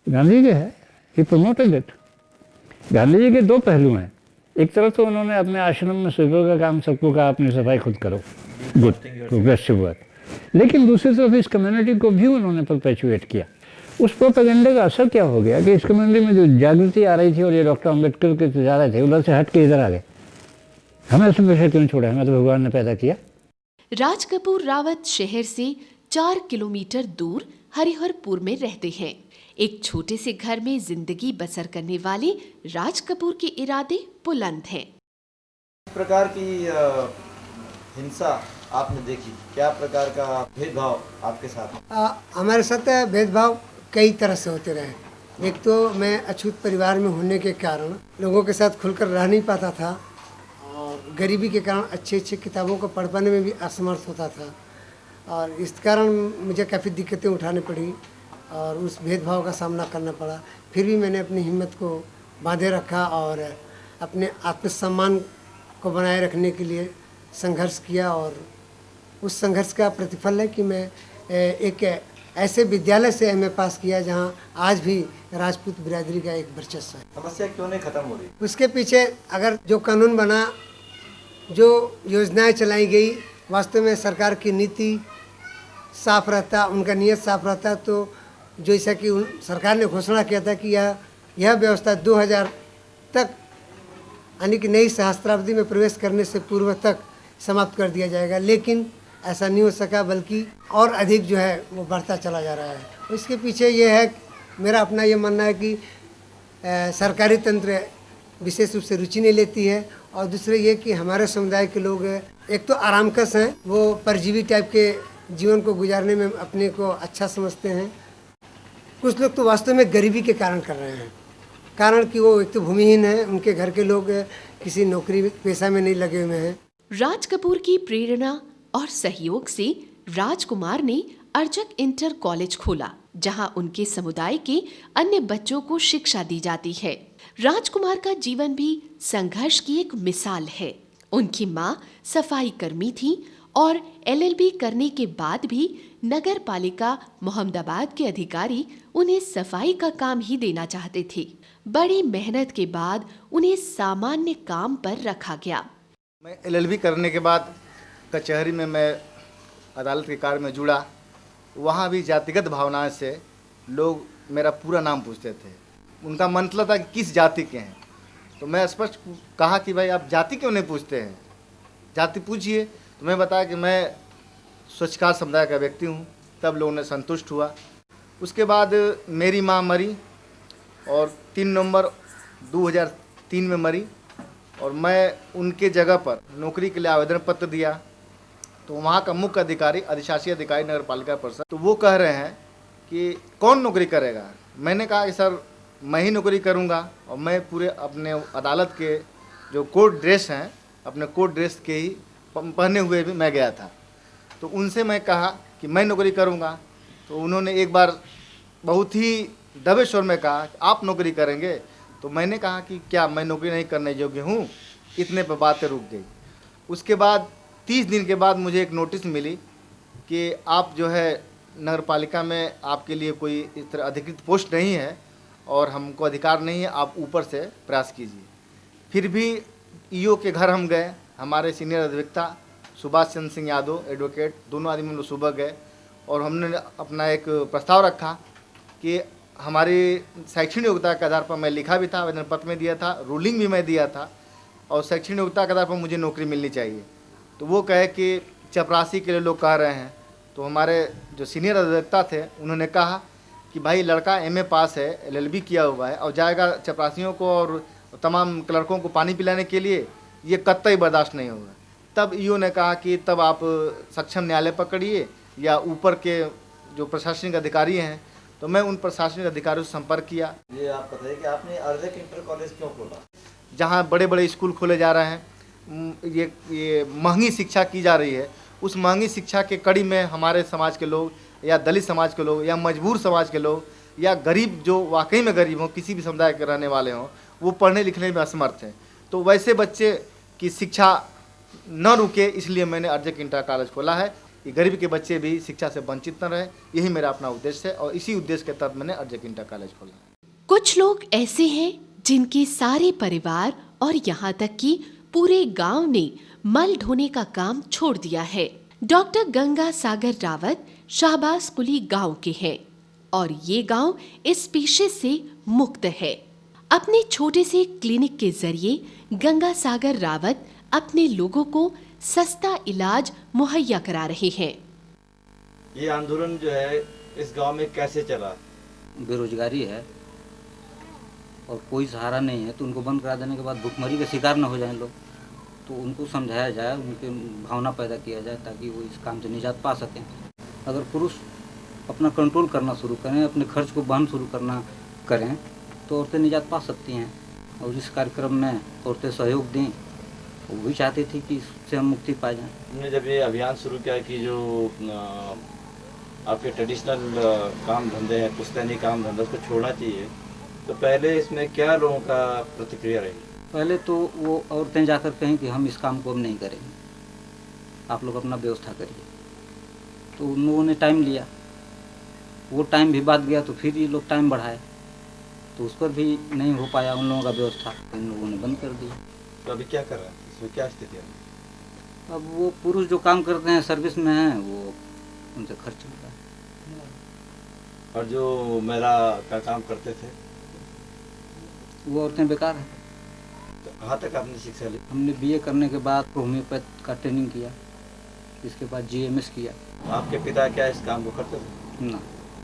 गांधी जी है, ही प्रमोटेड इट। गांधी जी के 2 पहलू हैं। एक तरफ तो उन्होंने अपने आश्रम में स्वीपर का काम सबको कहा अपनी सफाई खुद करो, गुड प्रोग्रेसिव वर्क। लेकिन दूसरी तरफ इस कम्युनिटी को भी उन्होंने परपेचुएट किया। उस प्रोपेगेंडे का असर क्या हो गया कि इस कम्युनिटी में जो जागृति आ रही थी और ये डॉक्टर अम्बेडकर के जा रहे थे, उधर से हट के इधर आ गए। हमें ऐसे पेशे क्यों छोड़ा, हमें तो भगवान ने पैदा किया। राज कपूर रावत शहर से 4 किलोमीटर दूर हरिहरपुर में रहते हैं। एक छोटे से घर में जिंदगी बसर करने वाले राज कपूर के इरादे बुलंद हैं। किस प्रकार की हिंसा आपने देखी, क्या प्रकार का भेदभाव आपके साथ? हमारे साथ भेदभाव कई तरह से होते रहे। एक तो मैं अछूत परिवार में होने के कारण लोगों के साथ खुलकर रह नहीं पाता था, और गरीबी के कारण अच्छी किताबों को पढ़ पाने में भी असमर्थ होता था, और इस कारण मुझे काफ़ी दिक्कतें उठानी पड़ी और उस भेदभाव का सामना करना पड़ा। फिर भी मैंने अपनी हिम्मत को बांधे रखा और अपने आत्मसम्मान को बनाए रखने के लिए संघर्ष किया, और उस संघर्ष का प्रतिफल है कि मैं एक ऐसे विद्यालय से एमए पास किया जहां आज भी राजपूत बिरादरी का एक वर्चस्व है। समस्या क्यों नहीं खत्म हो रही? उसके पीछे अगर जो कानून बना, जो योजनाएं चलाई गई, वास्तव में सरकार की नीति साफ रहता, उनका नियत साफ रहता, तो जैसा कि सरकार ने घोषणा किया था कि यह व्यवस्था 2000 तक यानी कि नई सहस्त्राब्दी में प्रवेश करने से पूर्व तक समाप्त कर दिया जाएगा, लेकिन ऐसा नहीं हो सका, बल्कि और अधिक जो है वो बढ़ता चला जा रहा है। इसके पीछे ये है, मेरा अपना ये मानना है कि सरकारी तंत्र विशेष रूप से रुचि नहीं लेती है, और दूसरे ये कि हमारे समुदाय के लोग एक तो आरामकश हैं, वो परजीवी टाइप के जीवन को गुजारने में अपने को अच्छा समझते हैं। कुछ लोग तो वास्तव में गरीबी के कारण कर रहे हैं, कारण कि वो एक तो भूमिहीन है, उनके घर के लोग किसी नौकरी पेशा में नहीं लगे हुए हैं। राज कपूर की प्रेरणा और सहयोग से राजकुमार ने अर्जक इंटर कॉलेज खोला, जहां उनके समुदाय के अन्य बच्चों को शिक्षा दी जाती है। राजकुमार का जीवन भी संघर्ष की एक मिसाल है। उनकी मां सफाई कर्मी थी और LLB करने के बाद भी नगर पालिका मोहम्मदाबाद के अधिकारी उन्हें सफाई का काम ही देना चाहते थे। बड़ी मेहनत के बाद उन्हें सामान्य काम पर रखा गया। मैं LLB करने के बाद कचहरी में मैं अदालत के कार्य में जुड़ा। वहाँ भी जातिगत भावनाएं से लोग मेरा पूरा नाम पूछते थे। उनका मतलब था कि किस जाति के हैं, तो मैं स्पष्ट कहा कि भाई आप जाति क्यों नहीं पूछते हैं, जाति पूछिए। तो मैं बताया कि मैं स्वच्छकार समुदाय का व्यक्ति हूँ। तब लोगों ने संतुष्ट हुआ। उसके बाद मेरी माँ मरी और 3 नवंबर 2003 में मरी, और मैं उनके जगह पर नौकरी के लिए आवेदन पत्र दिया। तो वहाँ का मुख्य अधिकारी, अधिशासी अधिकारी नगर पालिका परिषद, तो वो कह रहे हैं कि कौन नौकरी करेगा। मैंने कहा कि सर मैं ही नौकरी करूँगा, और मैं पूरे अपने अदालत के जो कोर्ट ड्रेस हैं, अपने कोर्ट ड्रेस के ही पहने हुए भी मैं गया था। तो उनसे मैं कहा कि मैं नौकरी करूँगा। तो उन्होंने एक बार बहुत ही दबे स्वर में कहा कि आप नौकरी करेंगे। तो मैंने कहा कि क्या मैं नौकरी नहीं करने योग्य हूँ। इतने पर बातें रुक गई। उसके बाद 30 दिन के बाद मुझे एक नोटिस मिली कि आप जो है नगर पालिका में आपके लिए कोई इस तरह अधिकृत पोस्ट नहीं है और हमको अधिकार नहीं है, आप ऊपर से प्रयास कीजिए। फिर भी ईओ के घर हम गए। हमारे सीनियर अधिवक्ता सुभाष चंद्र सिंह यादव एडवोकेट, दोनों आदमी हम लोग सुबह गए और हमने अपना एक प्रस्ताव रखा कि हमारी शैक्षणिक योग्यता के आधार पर, मैं लिखा भी था, आवेदन पत्र में दिया था, रूलिंग भी मैं दिया था, और शैक्षणिक योग्यता के आधार पर मुझे नौकरी मिलनी चाहिए। तो वो कहे कि चपरासी के लिए लोग कह रहे हैं। तो हमारे जो सीनियर अधिवक्ता थे उन्होंने कहा कि भाई लड़का MA पास है, LLB किया हुआ है, और जाएगा चपरासियों को और तमाम क्लर्कों को पानी पिलाने के लिए, ये कतई बर्दाश्त नहीं होगा। तब ईओ ने कहा कि तब आप सक्षम न्यायालय पकड़िए या ऊपर के जो प्रशासनिक अधिकारी हैं। तो मैं उन प्रशासनिक अधिकारियों से संपर्क किया। ये आप बताइए कि आपने अर्जक इंटर कॉलेज क्यों खोला? जहाँ बड़े बड़े स्कूल खोले जा रहे हैं, ये महंगी शिक्षा की जा रही है, उस महंगी शिक्षा के कड़ी में हमारे समाज के लोग या दलित समाज के लोग या मजबूर समाज के लोग या गरीब जो वाकई में गरीब हों, किसी भी समुदाय के रहने वाले हों, वो पढ़ने लिखने में असमर्थ हैं। तो वैसे बच्चे की शिक्षा न रुके, इसलिए मैंने अर्जक इंटर कॉलेज खोला है कि गरीब के बच्चे भी शिक्षा से वंचित न रहे। यही मेरा अपना उद्देश्य है और इसी उद्देश्य के तहत मैंने अर्जक इंटर कॉलेज खोला है। कुछ लोग ऐसे हैं जिनके सारे परिवार और यहाँ तक कि पूरे गांव ने मल ढोने का काम छोड़ दिया है। डॉक्टर गंगा सागर रावत शाहबाज कुली गांव के हैं और ये गांव इस पेशे से मुक्त है। अपने छोटे से क्लिनिक के जरिए गंगा सागर रावत अपने लोगों को सस्ता इलाज मुहैया करा रहे हैं। ये आंदोलन जो है इस गांव में कैसे चला? बेरोजगारी है और कोई सहारा नहीं है, तो उनको बंद करा देने के बाद भुखमरी के शिकार न हो जाएं लोग, तो उनको समझाया जाए, उनके भावना पैदा किया जाए ताकि वो इस काम से निजात पा सकें। अगर पुरुष अपना कंट्रोल करना शुरू करें, अपने खर्च को वहन शुरू करना करें, तो औरतें निजात पा सकती हैं। और इस कार्यक्रम में औरतें सहयोग दें, वो भी चाहती थी कि इससे हम मुक्ति पा जाएँ। हमने जब ये अभियान शुरू किया कि जो आपके ट्रेडिशनल काम धंधे हैं, पुश्तैनी काम धंधा, उसको छोड़ना चाहिए, तो पहले इसमें क्या लोगों का प्रतिक्रिया रही? पहले तो वो औरतें जाकर कहें कि हम इस काम को अब नहीं करेंगे, आप लोग अपना व्यवस्था करिए। तो उन लोगों ने टाइम लिया, वो टाइम भी बाद गया, तो फिर ये लोग टाइम बढ़ाए, तो उस पर भी नहीं हो पाया उन लोगों का व्यवस्था, इन लोगों ने बंद कर दिया। तो अभी क्या कर रहे हैं, इसमें क्या स्थिति है? अब वो पुरुष जो काम करते हैं सर्विस में हैं, वो उनसे खर्च चलता है। और जो महिला का काम करते थे वो औरतें बेकार हैं। तो कहाँ तक आपने शिक्षा ली? हमने बीए करने के बाद होम्योपैथ का ट्रेनिंग किया, इसके बाद जीएमएस किया। आपके पिता क्या इस काम को करते थे? ना।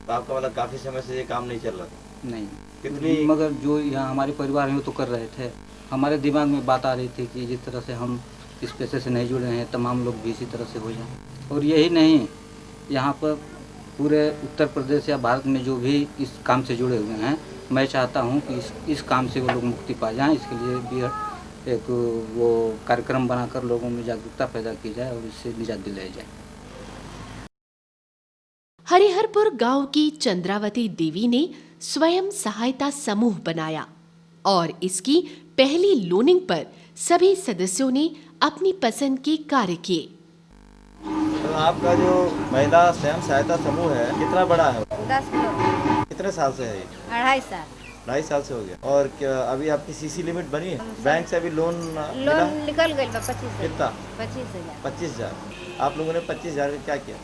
तो आपका मतलब काफी समय से ये काम नहीं चल रहा था? नहीं। कितनी? मगर जो यहाँ हमारे परिवार में तो कर रहे थे। हमारे दिमाग में बात आ रही थी कि जिस तरह से हम इस पेशे से नहीं जुड़े हैं तमाम लोग भी इसी तरह से हो जाएं। और यही नहीं, यहाँ पर पूरे उत्तर प्रदेश या भारत में जो भी इस काम से जुड़े हुए हैं, मैं चाहता हूँ कि इस काम से वो लोग मुक्ति पा जाएं। इसके लिए भी एक वो कार्यक्रम बनाकर लोगों में जागरूकता पैदा की जाए और इससे निजात दिलाई जाए। हरिहरपुर गांव की चंद्रावती देवी ने स्वयं सहायता समूह बनाया और इसकी पहली लोनिंग पर सभी सदस्यों ने अपनी पसंद के कार्य किए। तो आपका जो महिला स्वयं सहायता समूह है कितना बड़ा है? 10 लोग। कितने साल से है ये? 2.5 साल। 2.5 साल से हो गया। और क्या अभी आपकी सीसी लिमिट बनी है? बैंक से अभी लोन निकल गई 25,000। कितना? 25,000। 25,000। आप लोगों ने 25,000 का क्या किया?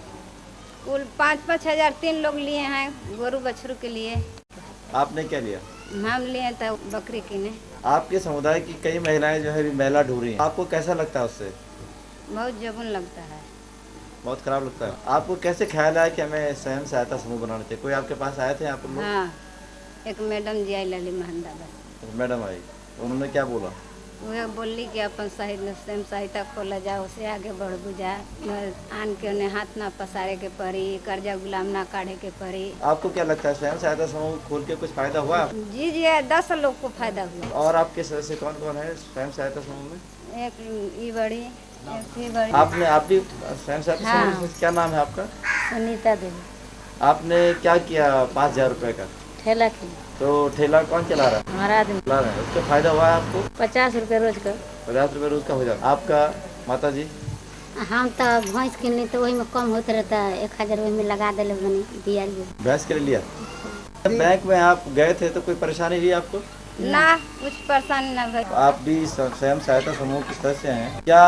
कुल 5-5 हजार 3 लोग लिए हैं गोरू बछरू के लिए। आपने क्या लिया? हम लिए तो बकरी किने। आपके समुदाय की कई महिलाएं जो है महिला ढूंढ रही हैं, आपको कैसा लगता है उससे? बहुत जुगन लगता है। बहुत खराब लगता है। आपको कैसे ख्याल आया कि हमें स्वयं सहायता समूह बनाना चाहिए? कोई आपके पास आए थे आप लोग? हाँ, एक मैडम जी आई लली महंदा। मैडम आई, उन्होंने क्या बोला? वह बोली कि अपन स्वयं सहायता खोला जाओ, उससे आगे बढ़ बुझा। आन के उन्हें हाथ ना पसारे के पड़ी, कर्जा गुलाम ना काढ़े के पड़ी। आपको क्या लगता है स्वयं सहायता समूह खोल के कुछ फायदा हुआ? जी जी, 10 लोग को फायदा हुआ। और आपके सदस्य कौन कौन है स्वयं सहायता समूह में? एक ई बड़ी, एक ही बड़ी। आप भी स्वयं सहायता समूह में? क्या नाम है आपका? सुनीता देवी। आपने क्या किया 5,000 रुपए का? ठेला की। तो ठेला कौन चला रहा है? हमारा आदमी चला रहा है। उसका फायदा हुआ है आपको? 50 रुपये रोज का। 50 रुपये रोज का हो जाता। आपका माता जी? हम तो भैंस किनली तो वही में कम होता रहता है, 1,000 वही में लगा दे बनी दिया। भैंस के लिए लिया? बैंक में आप गए थे तो कोई परेशानी हुई आपको? ना, कुछ परेशानी ना भाई। आप भी स्वयं सहायता समूह के सदस्य हैं, क्या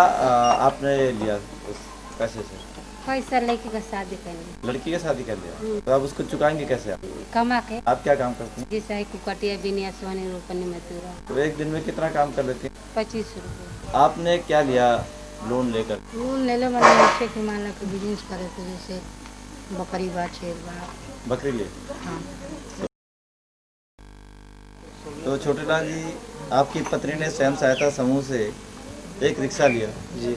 आपने लिया उस पैसे से? पैसा लड़की का शादी कर लिया। लड़की का शादी कर लिया, तो आप उसको चुकाएंगे कैसे? आप कमा के। आप क्या काम करती हैं? जैसे कुकटिया बिनिया सोने रोपनी मजदूरा। तो एक दिन में कितना काम कर लेती हैं? 25 रुपये। आपने क्या लिया लोन लेकर? लोन ले लो, मैंने के माला के बिजनेस करे थे, जैसे बकरी बा, शेर बा। बकरी ले? हाँ। तो छोटे लाल जी, आपकी पत्नी ने स्वयं सहायता समूह से एक रिक्शा लिया जी,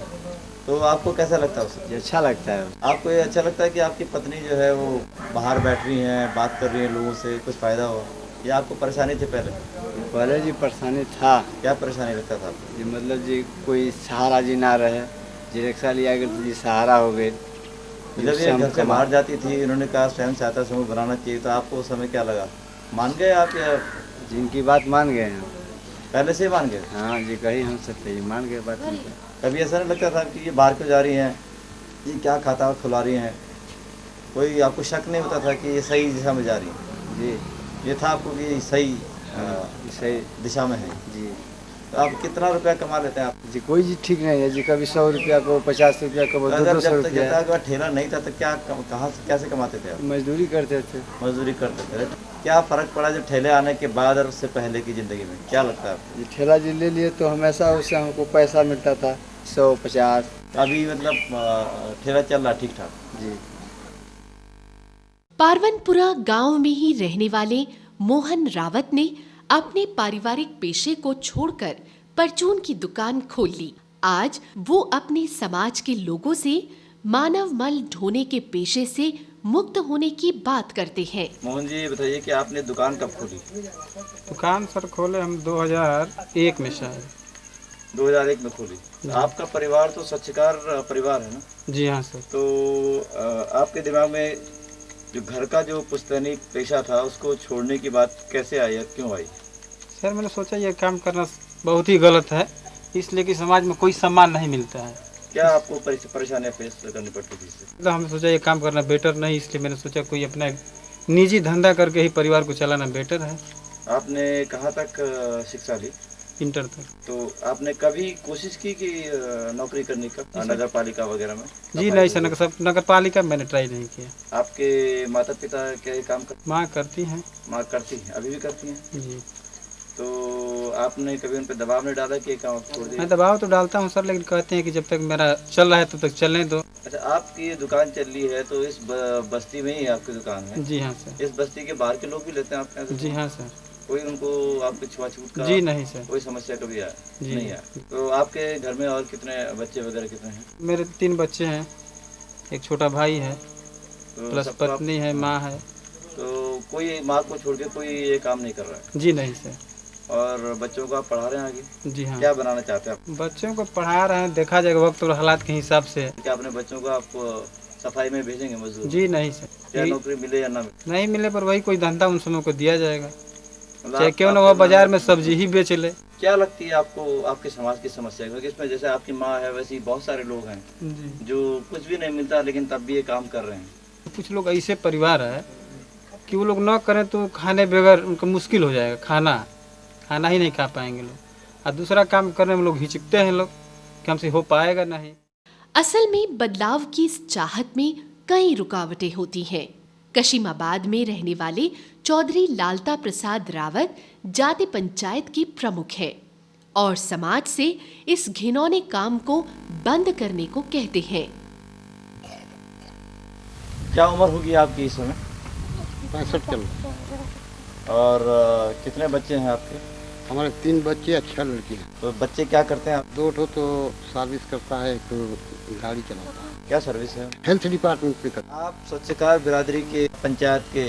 तो आपको कैसा लगता है उससे? अच्छा लगता है। आपको ये अच्छा लगता है कि आपकी पत्नी जो है वो बाहर बैठ रही हैं, बात कर रही हैं लोगों से, कुछ फ़ायदा हो? या आपको परेशानी थी पहले? पहले जी परेशानी था। क्या परेशानी लगता था आपको? जी मतलब जी कोई सहारा जी ना रहे, जी रिक्शा लिया गया तो जी सहारा हो गए। जब ये घर से बाहर जाती थी, इन्होंने कहा स्वयं सहायता समूह बनाना चाहिए, तो आपको उस समय क्या लगा? मान गए आप या? जिनकी बात मान गए हैं पहले से मान गए? हाँ जी, कही हमसे सही मान गए बात। कभी ऐसा नहीं लगता था कि ये बाहर क्यों जा रही हैं, ये क्या खाता खुला रही हैं? कोई आपको शक नहीं होता था कि ये सही दिशा में जा रही हैं? जी, ये था आपको कि सही दिशा में है जी। तो आप कितना रुपया कमा लेते हैं आप? जी कोई जी ठीक नहीं है जी, कभी 100 रुपया को 50 रुपया को 200 रुपया। जब तक ठेला नहीं था तो क्या कहाँ से कैसे कमाते थे आप? मजदूरी करते थे। मजदूरी करते थे। क्या फ़र्क पड़ा जब ठेले आने के बाद और उससे पहले की ज़िंदगी में, क्या लगता है आपको? जी ठेला जी ले लिए तो हमेशा उससे हमको पैसा मिलता था 100-50। अभी मतलब ठेला चल रहा ठीक ठाक जी। पार्वनपुरा गांव में ही रहने वाले मोहन रावत ने अपने पारिवारिक पेशे को छोड़कर परचून की दुकान खोल ली। आज वो अपने समाज के लोगों से मानव मल ढोने के पेशे से मुक्त होने की बात करते हैं। मोहन जी बताइए कि आपने दुकान कब खोली? दुकान सर खोले हम 2001 में शायद। 2001 में खोली। आपका परिवार तो स्वच्छकार परिवार है ना? जी हाँ सर। तो आपके दिमाग में जो घर का जो पुश्तैनी पेशा था उसको छोड़ने की बात कैसे आई, क्यों आई? सर मैंने सोचा ये काम करना बहुत ही गलत है, इसलिए कि समाज में कोई सम्मान नहीं मिलता है। क्या आपको परेशानियाँ फेस करनी पड़ती थी इससे? मतलब हमने सोचा ये काम करना बेटर नहीं, इसलिए मैंने सोचा कोई अपना निजी धंधा करके ही परिवार को चलाना बेटर है। आपने कहाँ तक शिक्षा ली? इंटर तक। तो आपने कभी कोशिश की कि नौकरी करने का नगर पालिका वगैरह में? जी नहीं सर, नगर पालिका मैंने ट्राई नहीं किया। आपके माता पिता क्या काम करते? माँ करती हैं। माँ करती हैं, अभी भी करती हैं? जी। तो आपने कभी उन पर दबाव नहीं डाला कि ये काम छोड़ दिया? मैं दबाव तो डालता हूँ सर, लेकिन कहते हैं कि जब तक मेरा चल रहा है तब तक चलने दो। अच्छा, आपकी ये दुकान चल रही है तो इस बस्ती में ही आपकी दुकान है? जी हाँ सर। इस बस्ती के बाहर के लोग भी लेते हैं आपके यहाँ से? जी हाँ सर। कोई उनको आपके छुआछूत का? जी नहीं सर। कोई समस्या कभी आया? जी नहीं आया। तो आपके घर में और कितने बच्चे वगैरह कितने हैं? मेरे 3 बच्चे हैं, एक छोटा भाई है, तो प्लस पत्नी है, माँ है। तो कोई माँ को छोड़ के कोई ये काम नहीं कर रहा है? जी नहीं सर। और बच्चों को आप पढ़ा रहे हैं आगे? जी हाँ। क्या बनाना चाहते हैं आप? बच्चों को पढ़ा रहे हैं, देखा जाएगा वक्त और हालात के हिसाब से। क्या अपने बच्चों को आप सफाई में भेजेंगे मजदूर? जी नहीं सर। क्या नौकरी मिले या ना मिले? नहीं मिले पर वही कोई धंधा उन समय को दिया जाएगा, चाहे क्यों ना वो बाजार में सब्जी ही बेच ले। क्या लगती है आपको आपके समाज की समस्या? क्योंकि इसमें जैसे आपकी माँ है वैसे ही बहुत सारे लोग हैं जो कुछ भी नहीं मिलता लेकिन तब भी ये काम कर रहे हैं। कुछ लोग ऐसे परिवार है कि वो लोग न करें तो खाने बगैर उनका मुश्किल हो जाएगा, खाना ही नहीं खा पाएंगे लोग। और दूसरा काम करने में लोग हिचकते हैं लोग कि हमसे हो पाएगा नहीं। असल में बदलाव की इस चाहत में कई रुकावटें होती हैं। कशीमाबाद में रहने वाले चौधरी लालता प्रसाद रावत जाति पंचायत की प्रमुख है और समाज से इस घिनौने काम को बंद करने को कहते हैं। क्या उम्र होगी आपकी इस समय? 65 चल। और कितने बच्चे हैं आपके? हमारे 3 बच्चे, 6 लड़की हैं। तो बच्चे क्या करते हैं? 2 तो सर्विस करता है, तो गाड़ी चलाता है। क्या सर्विस है? हेल्थ डिपार्टमेंट पे करता है। आप स्वच्छकार बिरादरी के पंचायत के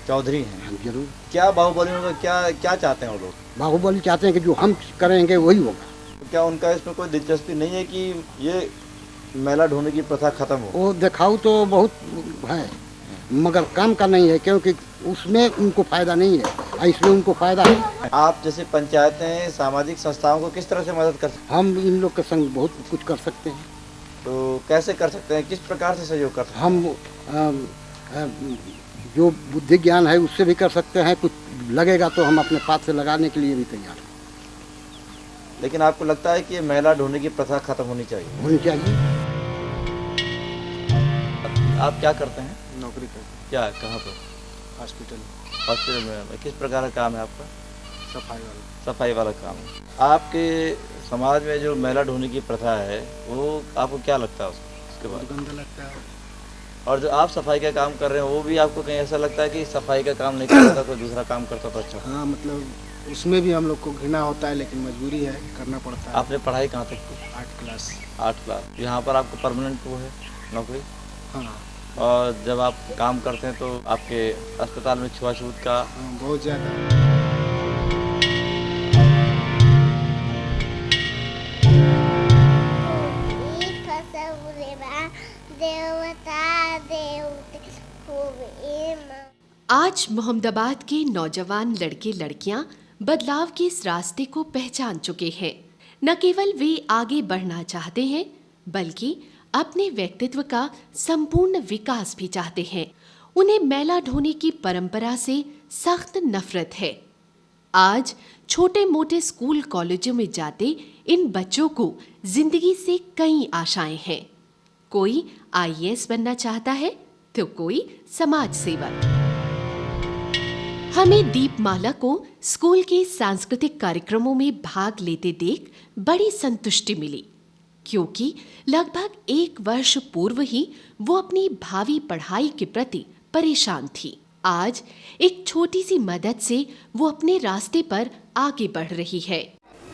चौधरी हैं? जरूर। क्या बाहुबलियों का क्या चाहते हैं वो लोग? बाहुबली चाहते हैं कि जो हम करेंगे वही होगा। तो क्या उनका इसमें कोई दिलचस्पी नहीं है कि ये मैला ढोने की प्रथा खत्म हो? वो दिखाऊ तो बहुत है मगर काम का नहीं है, क्योंकि उसमें उनको फायदा नहीं है, इसमें उनको फायदा है। आप जैसे पंचायतें सामाजिक संस्थाओं को किस तरह से मदद कर सकते हैं? हम इन लोग के संग बहुत कुछ कर सकते हैं। तो कैसे कर सकते हैं, किस प्रकार से सहयोग कर सकते हैं? हम जो बुद्धि ज्ञान है उससे भी कर सकते हैं, कुछ लगेगा तो हम अपने पास से लगाने के लिए भी तैयार हैं। लेकिन आपको लगता है कि ये मैला ढोने की प्रथा खत्म होनी चाहिए? होनी चाहिए। आप क्या करते हैं? नौकरी करते हैं। क्या, कहाँ पर? हॉस्पिटल में। किस प्रकार का काम है आपका? सफाई वाला काम है। आपके समाज में जो मैला ढोने की प्रथा है वो आपको क्या लगता है उसके बाद? गंदा लगता है। और जो आप सफाई का काम कर रहे हैं वो भी आपको कहीं ऐसा लगता है कि सफाई का काम नहीं करता तो दूसरा काम करता तो अच्छा? हाँ, मतलब उसमें भी हम लोग को घृणा होता है, लेकिन मजबूरी है, करना पड़ता है। आपने पढ़ाई कहाँ तक की? 8 क्लास। 8 क्लास। यहाँ पर आपको परमानेंट वो है नौकरी? हाँ। और जब आप काम करते हैं तो आपके अस्पताल में छुआछूत का? बहुत ज़्यादा। आज मोहम्मदाबाद के नौजवान लड़के लड़कियां बदलाव के इस रास्ते को पहचान चुके हैं। न केवल वे आगे बढ़ना चाहते हैं बल्कि अपने व्यक्तित्व का संपूर्ण विकास भी चाहते हैं। उन्हें मैला ढोने की परंपरा से सख्त नफरत है। आज छोटे मोटे स्कूल कॉलेजों में जाते इन बच्चों को जिंदगी से कई आशाएं हैं। कोई IAS बनना चाहता है तो कोई समाज सेवक। हमें दीपमाला को स्कूल के सांस्कृतिक कार्यक्रमों में भाग लेते देख बड़ी संतुष्टि मिली, क्योंकि लगभग 1 वर्ष पूर्व ही वो अपनी भावी पढ़ाई के प्रति परेशान थी। आज एक छोटी सी मदद से वो अपने रास्ते पर आगे बढ़ रही है।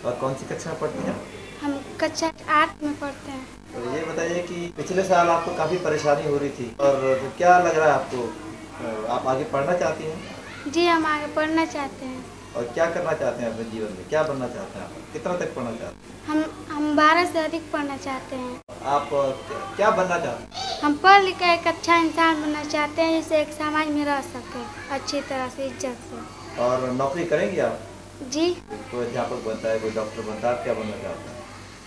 और कौन सी कक्षा पढ़ती हैं? हम कक्षा 8 में पढ़ते हैं। तो ये बताइए कि पिछले साल आपको काफ़ी परेशानी हो रही थी और तो क्या लग रहा है आपको, आप आगे पढ़ना चाहती हैं? जी, हम आगे पढ़ना चाहते हैं। और क्या करना चाहते हैं अपने जीवन में, क्या बनना चाहते हैं आप? कितना तक पढ़ना चाहते हैं? हम 12 से अधिक पढ़ना चाहते हैं। आप क्या बनना चाहते हैं? हम पढ़ लिख कर एक अच्छा इंसान बनना चाहते हैं, जिससे एक समाज में रह सके अच्छी तरह से, इज्जत से। और नौकरी करेंगे आप? जी। कोई अध्यापक बनता है, कोई डॉक्टर बनता है, आप क्या बनना चाहते हैं?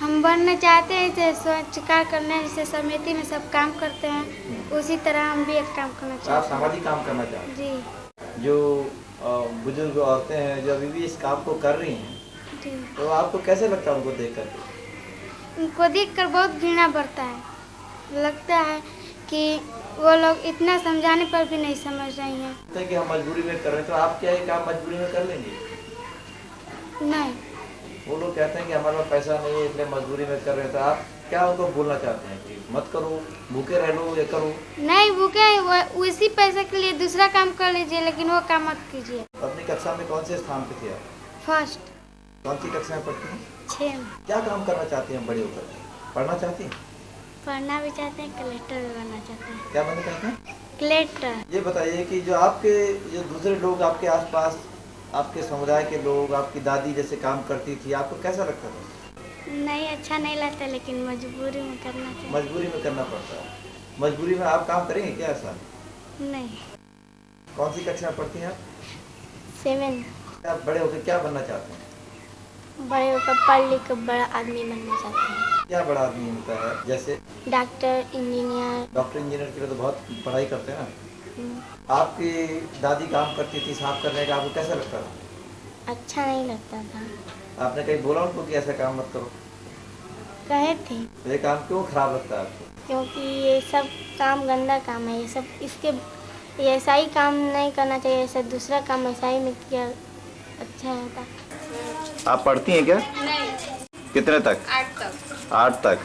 हम बनना चाहते हैं जैसे स्वच्छकार करने, जैसे समिति में सब काम करते हैं उसी तरह हम भी एक काम करना चाहते हैं। आप सामाजिक काम करना चाहते हैं? जी। जो बुजुर्ग औरतें हैं जो अभी भी इस काम को कर रही हैं तो आपको कैसे लगता है उनको देख कर? उनको देखकर बहुत घृणा बढ़ता है। लगता है कि वो लोग इतना समझाने पर भी नहीं समझ रही हैं। लगता है कि हम मजबूरी में कर रहे हैं, तो आप क्या ये काम मजबूरी में कर लेंगे? नहीं। वो लोग कहते हैं कि हमारे पास पैसा नहीं है इसलिए मजबूरी में कर रहे हैं, तो आप क्या उनको बोलना चाहते हैं कि मत करो, भूखे रह लो, ये करो? नहीं भूखे, उसी पैसे के लिए दूसरा काम कर लीजिए, लेकिन वो काम मत कीजिए। अपनी कक्षा में कौन से स्थान पे थे आप? फर्स्ट। कौन सी कक्षा में पढ़ती हैं? 6 में। क्या काम करना चाहती हैं बड़े होकर? पढ़ना चाहती हैं? पढ़ना भी चाहते हैं, कलेक्टर भी बनना चाहते हैं। क्या बनना चाहते हैं? कलेक्टर। ये बताइए कि जो दूसरे लोग आपके आसपास, आपके समुदाय के लोग, आपकी दादी जैसे काम करती थी, आपको कैसा लगता था? नहीं, अच्छा नहीं लगता, लेकिन मजबूरी में करना चाहिए। मजबूरी में करना पड़ता है। मजबूरी में आप काम करेंगे क्या ऐसा? नहीं। कौन सी कक्षा में पढ़ती हैं आप? 7। आप बड़े होकर क्या बनना चाहते हैं? बड़े होकर पढ़ लिख कर बड़ा आदमी बनना चाहते हैं। क्या बड़ा आदमी होता है? जैसे डॉक्टर, इंजीनियर। डॉक्टर इंजीनियर के लिए तो बहुत पढ़ाई करते हैं ना। आपकी दादी काम करती थी साफ करने का, आपको कैसा लगता था? अच्छा नहीं लगता था। आपने कहीं बोला उनको कि ऐसा काम मत करो? कहे थे। ये काम क्यों खराब लगता है आपको? क्योंकि ये सब काम गंदा काम है, ये सब इसके ऐसा ही काम नहीं करना चाहिए, ऐसा दूसरा काम ऐसा ही में किया अच्छा होता। आप पढ़ती हैं क्या? नहीं। कितने तक? 8 तक। 8 तक।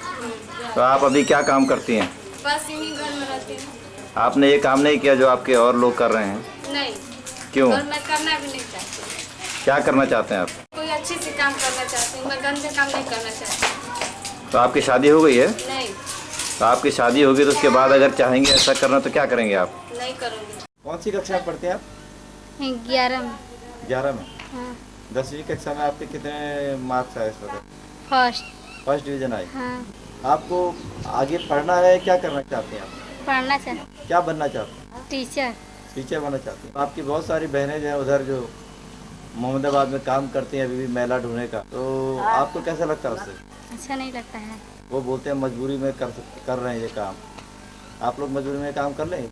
तो आप अभी क्या काम करती हैं? बस यहीं घर में रहती हूँ। आपने ये काम नहीं किया जो आपके और लोग कर रहे हैं? नहीं। क्यों? और मैं करना भी नहीं चाहती। क्या करना चाहते हैं आप? कोई अच्छी सी काम करना चाहती हूँ, मैं गंदे काम नहीं करना चाहती। तो आपकी शादी हो गई है? नहीं। तो आपकी शादी होगी तो उसके बाद अगर चाहेंगे ऐसा करना तो क्या करेंगे आप? नहीं करूँगी। कौन सी कक्षा में पढ़ते हैं आप? 11 में। 11 में। हाँ। 10वीं कक्षा में आपके कितने मार्क्स आए इस वक्त? फर्स्ट डिवीजन आए। हाँ। आपको आगे पढ़ना है, क्या करना चाहते हैं आप? पढ़ना चाहती। क्या बनना चाहते हैं? टीचर। टीचर बनना चाहते हैं। आपकी बहुत सारी बहनें जो हैं उधर जो मोहम्मदाबाद में काम करती हैं अभी भी मेला ढूंढने का, तो आपको कैसा लगता है उससे? अच्छा नहीं लगता है। वो बोलते हैं मजबूरी में कर रहे हैं ये काम। आप लोग मजबूरी में काम कर लें?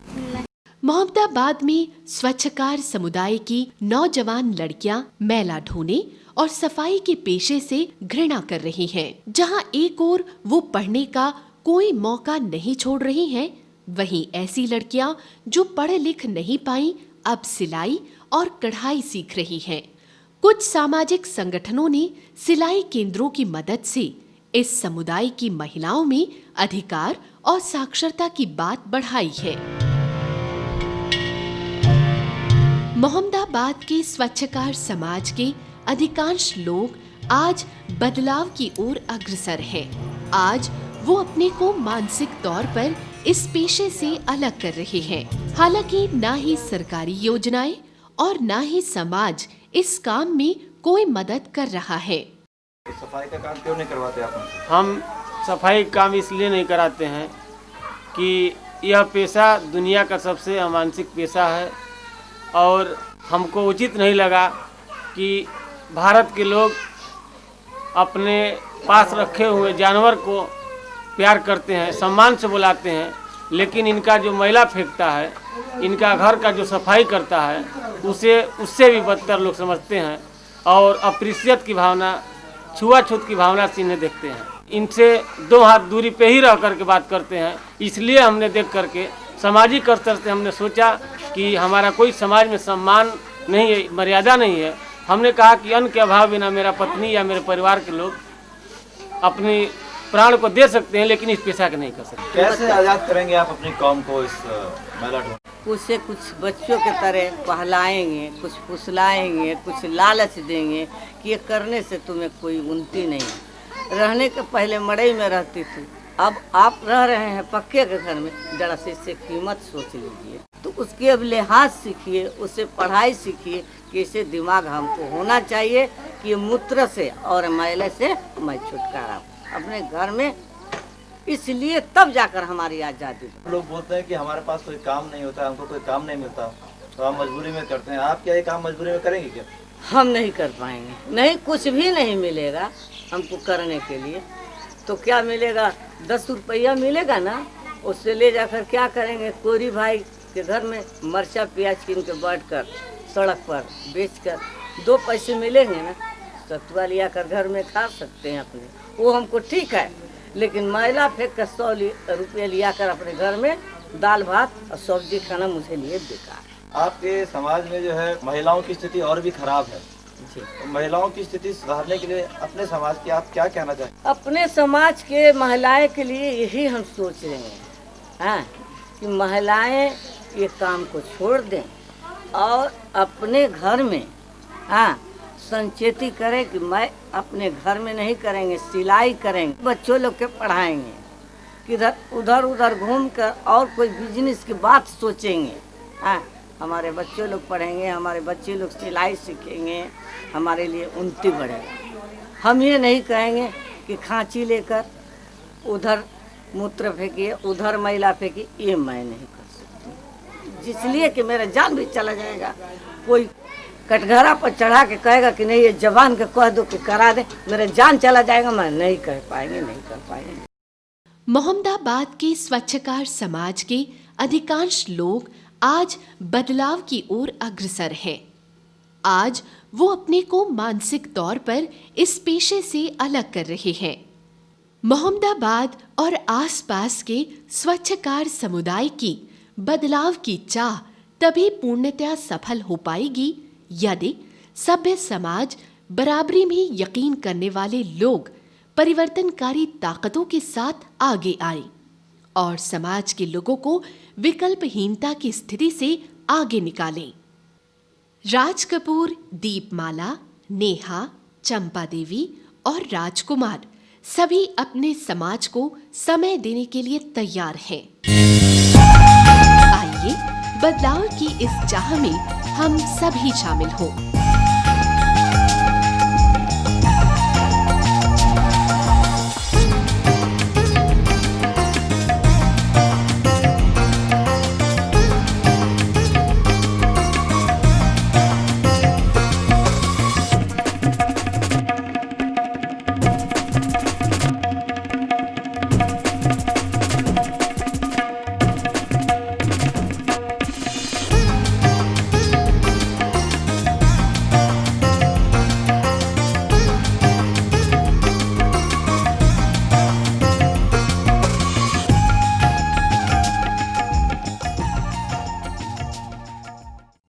मोहम्मदाबाद में स्वच्छकार समुदाय की नौजवान लड़कियां मेला ढोने और सफाई के पेशे से घृणा कर रही हैं। जहां एक ओर वो पढ़ने का कोई मौका नहीं छोड़ रही हैं, वहीं ऐसी लड़कियां जो पढ़ लिख नहीं पाई अब सिलाई और कढ़ाई सीख रही हैं। कुछ सामाजिक संगठनों ने सिलाई केंद्रों की मदद से इस समुदाय की महिलाओं में अधिकार और साक्षरता की बात बढ़ाई है। मोहम्मदाबाद के स्वच्छकार समाज के अधिकांश लोग आज बदलाव की ओर अग्रसर हैं। आज वो अपने को मानसिक तौर पर इस पेशे से अलग कर रहे हैं। हालांकि ना ही सरकारी योजनाएं और ना ही समाज इस काम में कोई मदद कर रहा है। सफाई का काम क्यों नहीं करवाते आप हमसे? हम सफाई काम इसलिए नहीं कराते हैं कि यह पेशा दुनिया का सबसे अमानसिक पेशा है और हमको उचित नहीं लगा कि भारत के लोग अपने पास रखे हुए जानवर को प्यार करते हैं, सम्मान से बुलाते हैं, लेकिन इनका जो मैला फेंकता है, इनका घर का जो सफाई करता है, उससे भी बदतर लोग समझते हैं और अप्रिसियत की भावना, छुआछूत की भावना से इन्हें देखते हैं। इनसे 2 हाथ दूरी पे ही रह करके बात करते हैं। इसलिए हमने देख करके सामाजिक स्तर से हमने सोचा कि हमारा कोई समाज में सम्मान नहीं है, मर्यादा नहीं है। हमने कहा कि अन्न के अभाव बिना मेरा पत्नी या मेरे परिवार के लोग अपनी प्राण को दे सकते हैं, लेकिन इस पेशा के नहीं कर सकते। कैसे आज़ाद करेंगे आप अपनी कौम को इस मेला ढूंढ? कुछ से कुछ बच्चों के तरह पहलाएंगे, कुछ फुसलाएंगे, कुछ लालच देंगे कि ये करने से तुम्हें कोई उन्नति नहीं। रहने के पहले मड़ई में रहती थी, अब आप रह रहे हैं पक्के के घर में, जरा से इससे कीमत सोच लीजिए। तो उसके अब लिहाज सीखिए, उससे पढ़ाई सीखिए कि इसे दिमाग हमको होना चाहिए कि मूत्र से और मैले से मैं छुटकारा अपने घर में, इसलिए तब जाकर हमारी आज़ादी। लोग बोलते हैं कि हमारे पास कोई काम नहीं होता, हमको कोई काम नहीं मिलता, तो हम मजबूरी में करते हैं। आप क्या ये काम मजबूरी में करेंगे क्या? हम नहीं कर पाएंगे, नहीं, कुछ भी नहीं मिलेगा हमको करने के लिए। तो क्या मिलेगा? 10 रुपया मिलेगा ना, उससे ले जाकर क्या करेंगे? कोरी भाई के घर में मरचा प्याज कीन के बैठ कर सड़क पर बेच कर 2 पैसे मिलेंगे ना, सतुआ लिया कर घर में खा सकते हैं अपने, वो हमको ठीक है। लेकिन मैला फेंक कर 100 रुपये लिया कर अपने घर में दाल भात और सब्जी खाना मुझे लिए बेकार। आपके समाज में जो है महिलाओं की स्थिति और भी खराब है जी। तो महिलाओं की स्थिति सुधारने के लिए अपने समाज की आप क्या कहना चाहें? अपने समाज के महिलाएं के लिए यही हम सोच रहे हैं, हाँ, कि महिलाएं ये काम को छोड़ दें और अपने घर में, हाँ, संचेती करें कि मैं अपने घर में नहीं करेंगे, सिलाई करेंगे, बच्चों लोग के पढ़ाएंगे, किधर उधर उधर घूम कर और कोई बिजनेस की बात सोचेंगे। हाँ, हमारे बच्चों लोग पढ़ेंगे, हमारे बच्चे लोग सिलाई सीखेंगे, हमारे लिए उन्नति बढ़ेगा। हम ये नहीं कहेंगे कि खांची लेकर उधर मूत्र फेंकिए, उधर मैला फेंकिए, ये मैं नहीं कर सकती, इसलिए कि मेरा जान भी चला जाएगा। कोई कटघरा पर चढ़ा के कहेगा कि नहीं ये जवान के कह दो कि करा दे, मेरा जान चला जाएगा, मैं नहीं कर पाएंगे, नहीं कर पाएंगे। मोहम्मदाबाद के स्वच्छकार समाज के अधिकांश लोग आज बदलाव की ओर अग्रसर हैं। आज वो अपने को मानसिक तौर पर इस पेशे से अलग कर रहे हैं। मोहम्मदाबाद और आसपास के स्वच्छकार समुदाय की बदलाव की चाह तभी पूर्णतया सफल हो पाएगी यदि सभ्य समाज, बराबरी में यकीन करने वाले लोग परिवर्तनकारी ताकतों के साथ आगे आए और समाज के लोगों को विकल्पहीनता की स्थिति से आगे निकालें। राज कपूर, दीपमाला, नेहा, चंपा देवी और राजकुमार सभी अपने समाज को समय देने के लिए तैयार हैं। आइए बदलाव की इस चाह में हम सभी शामिल हों।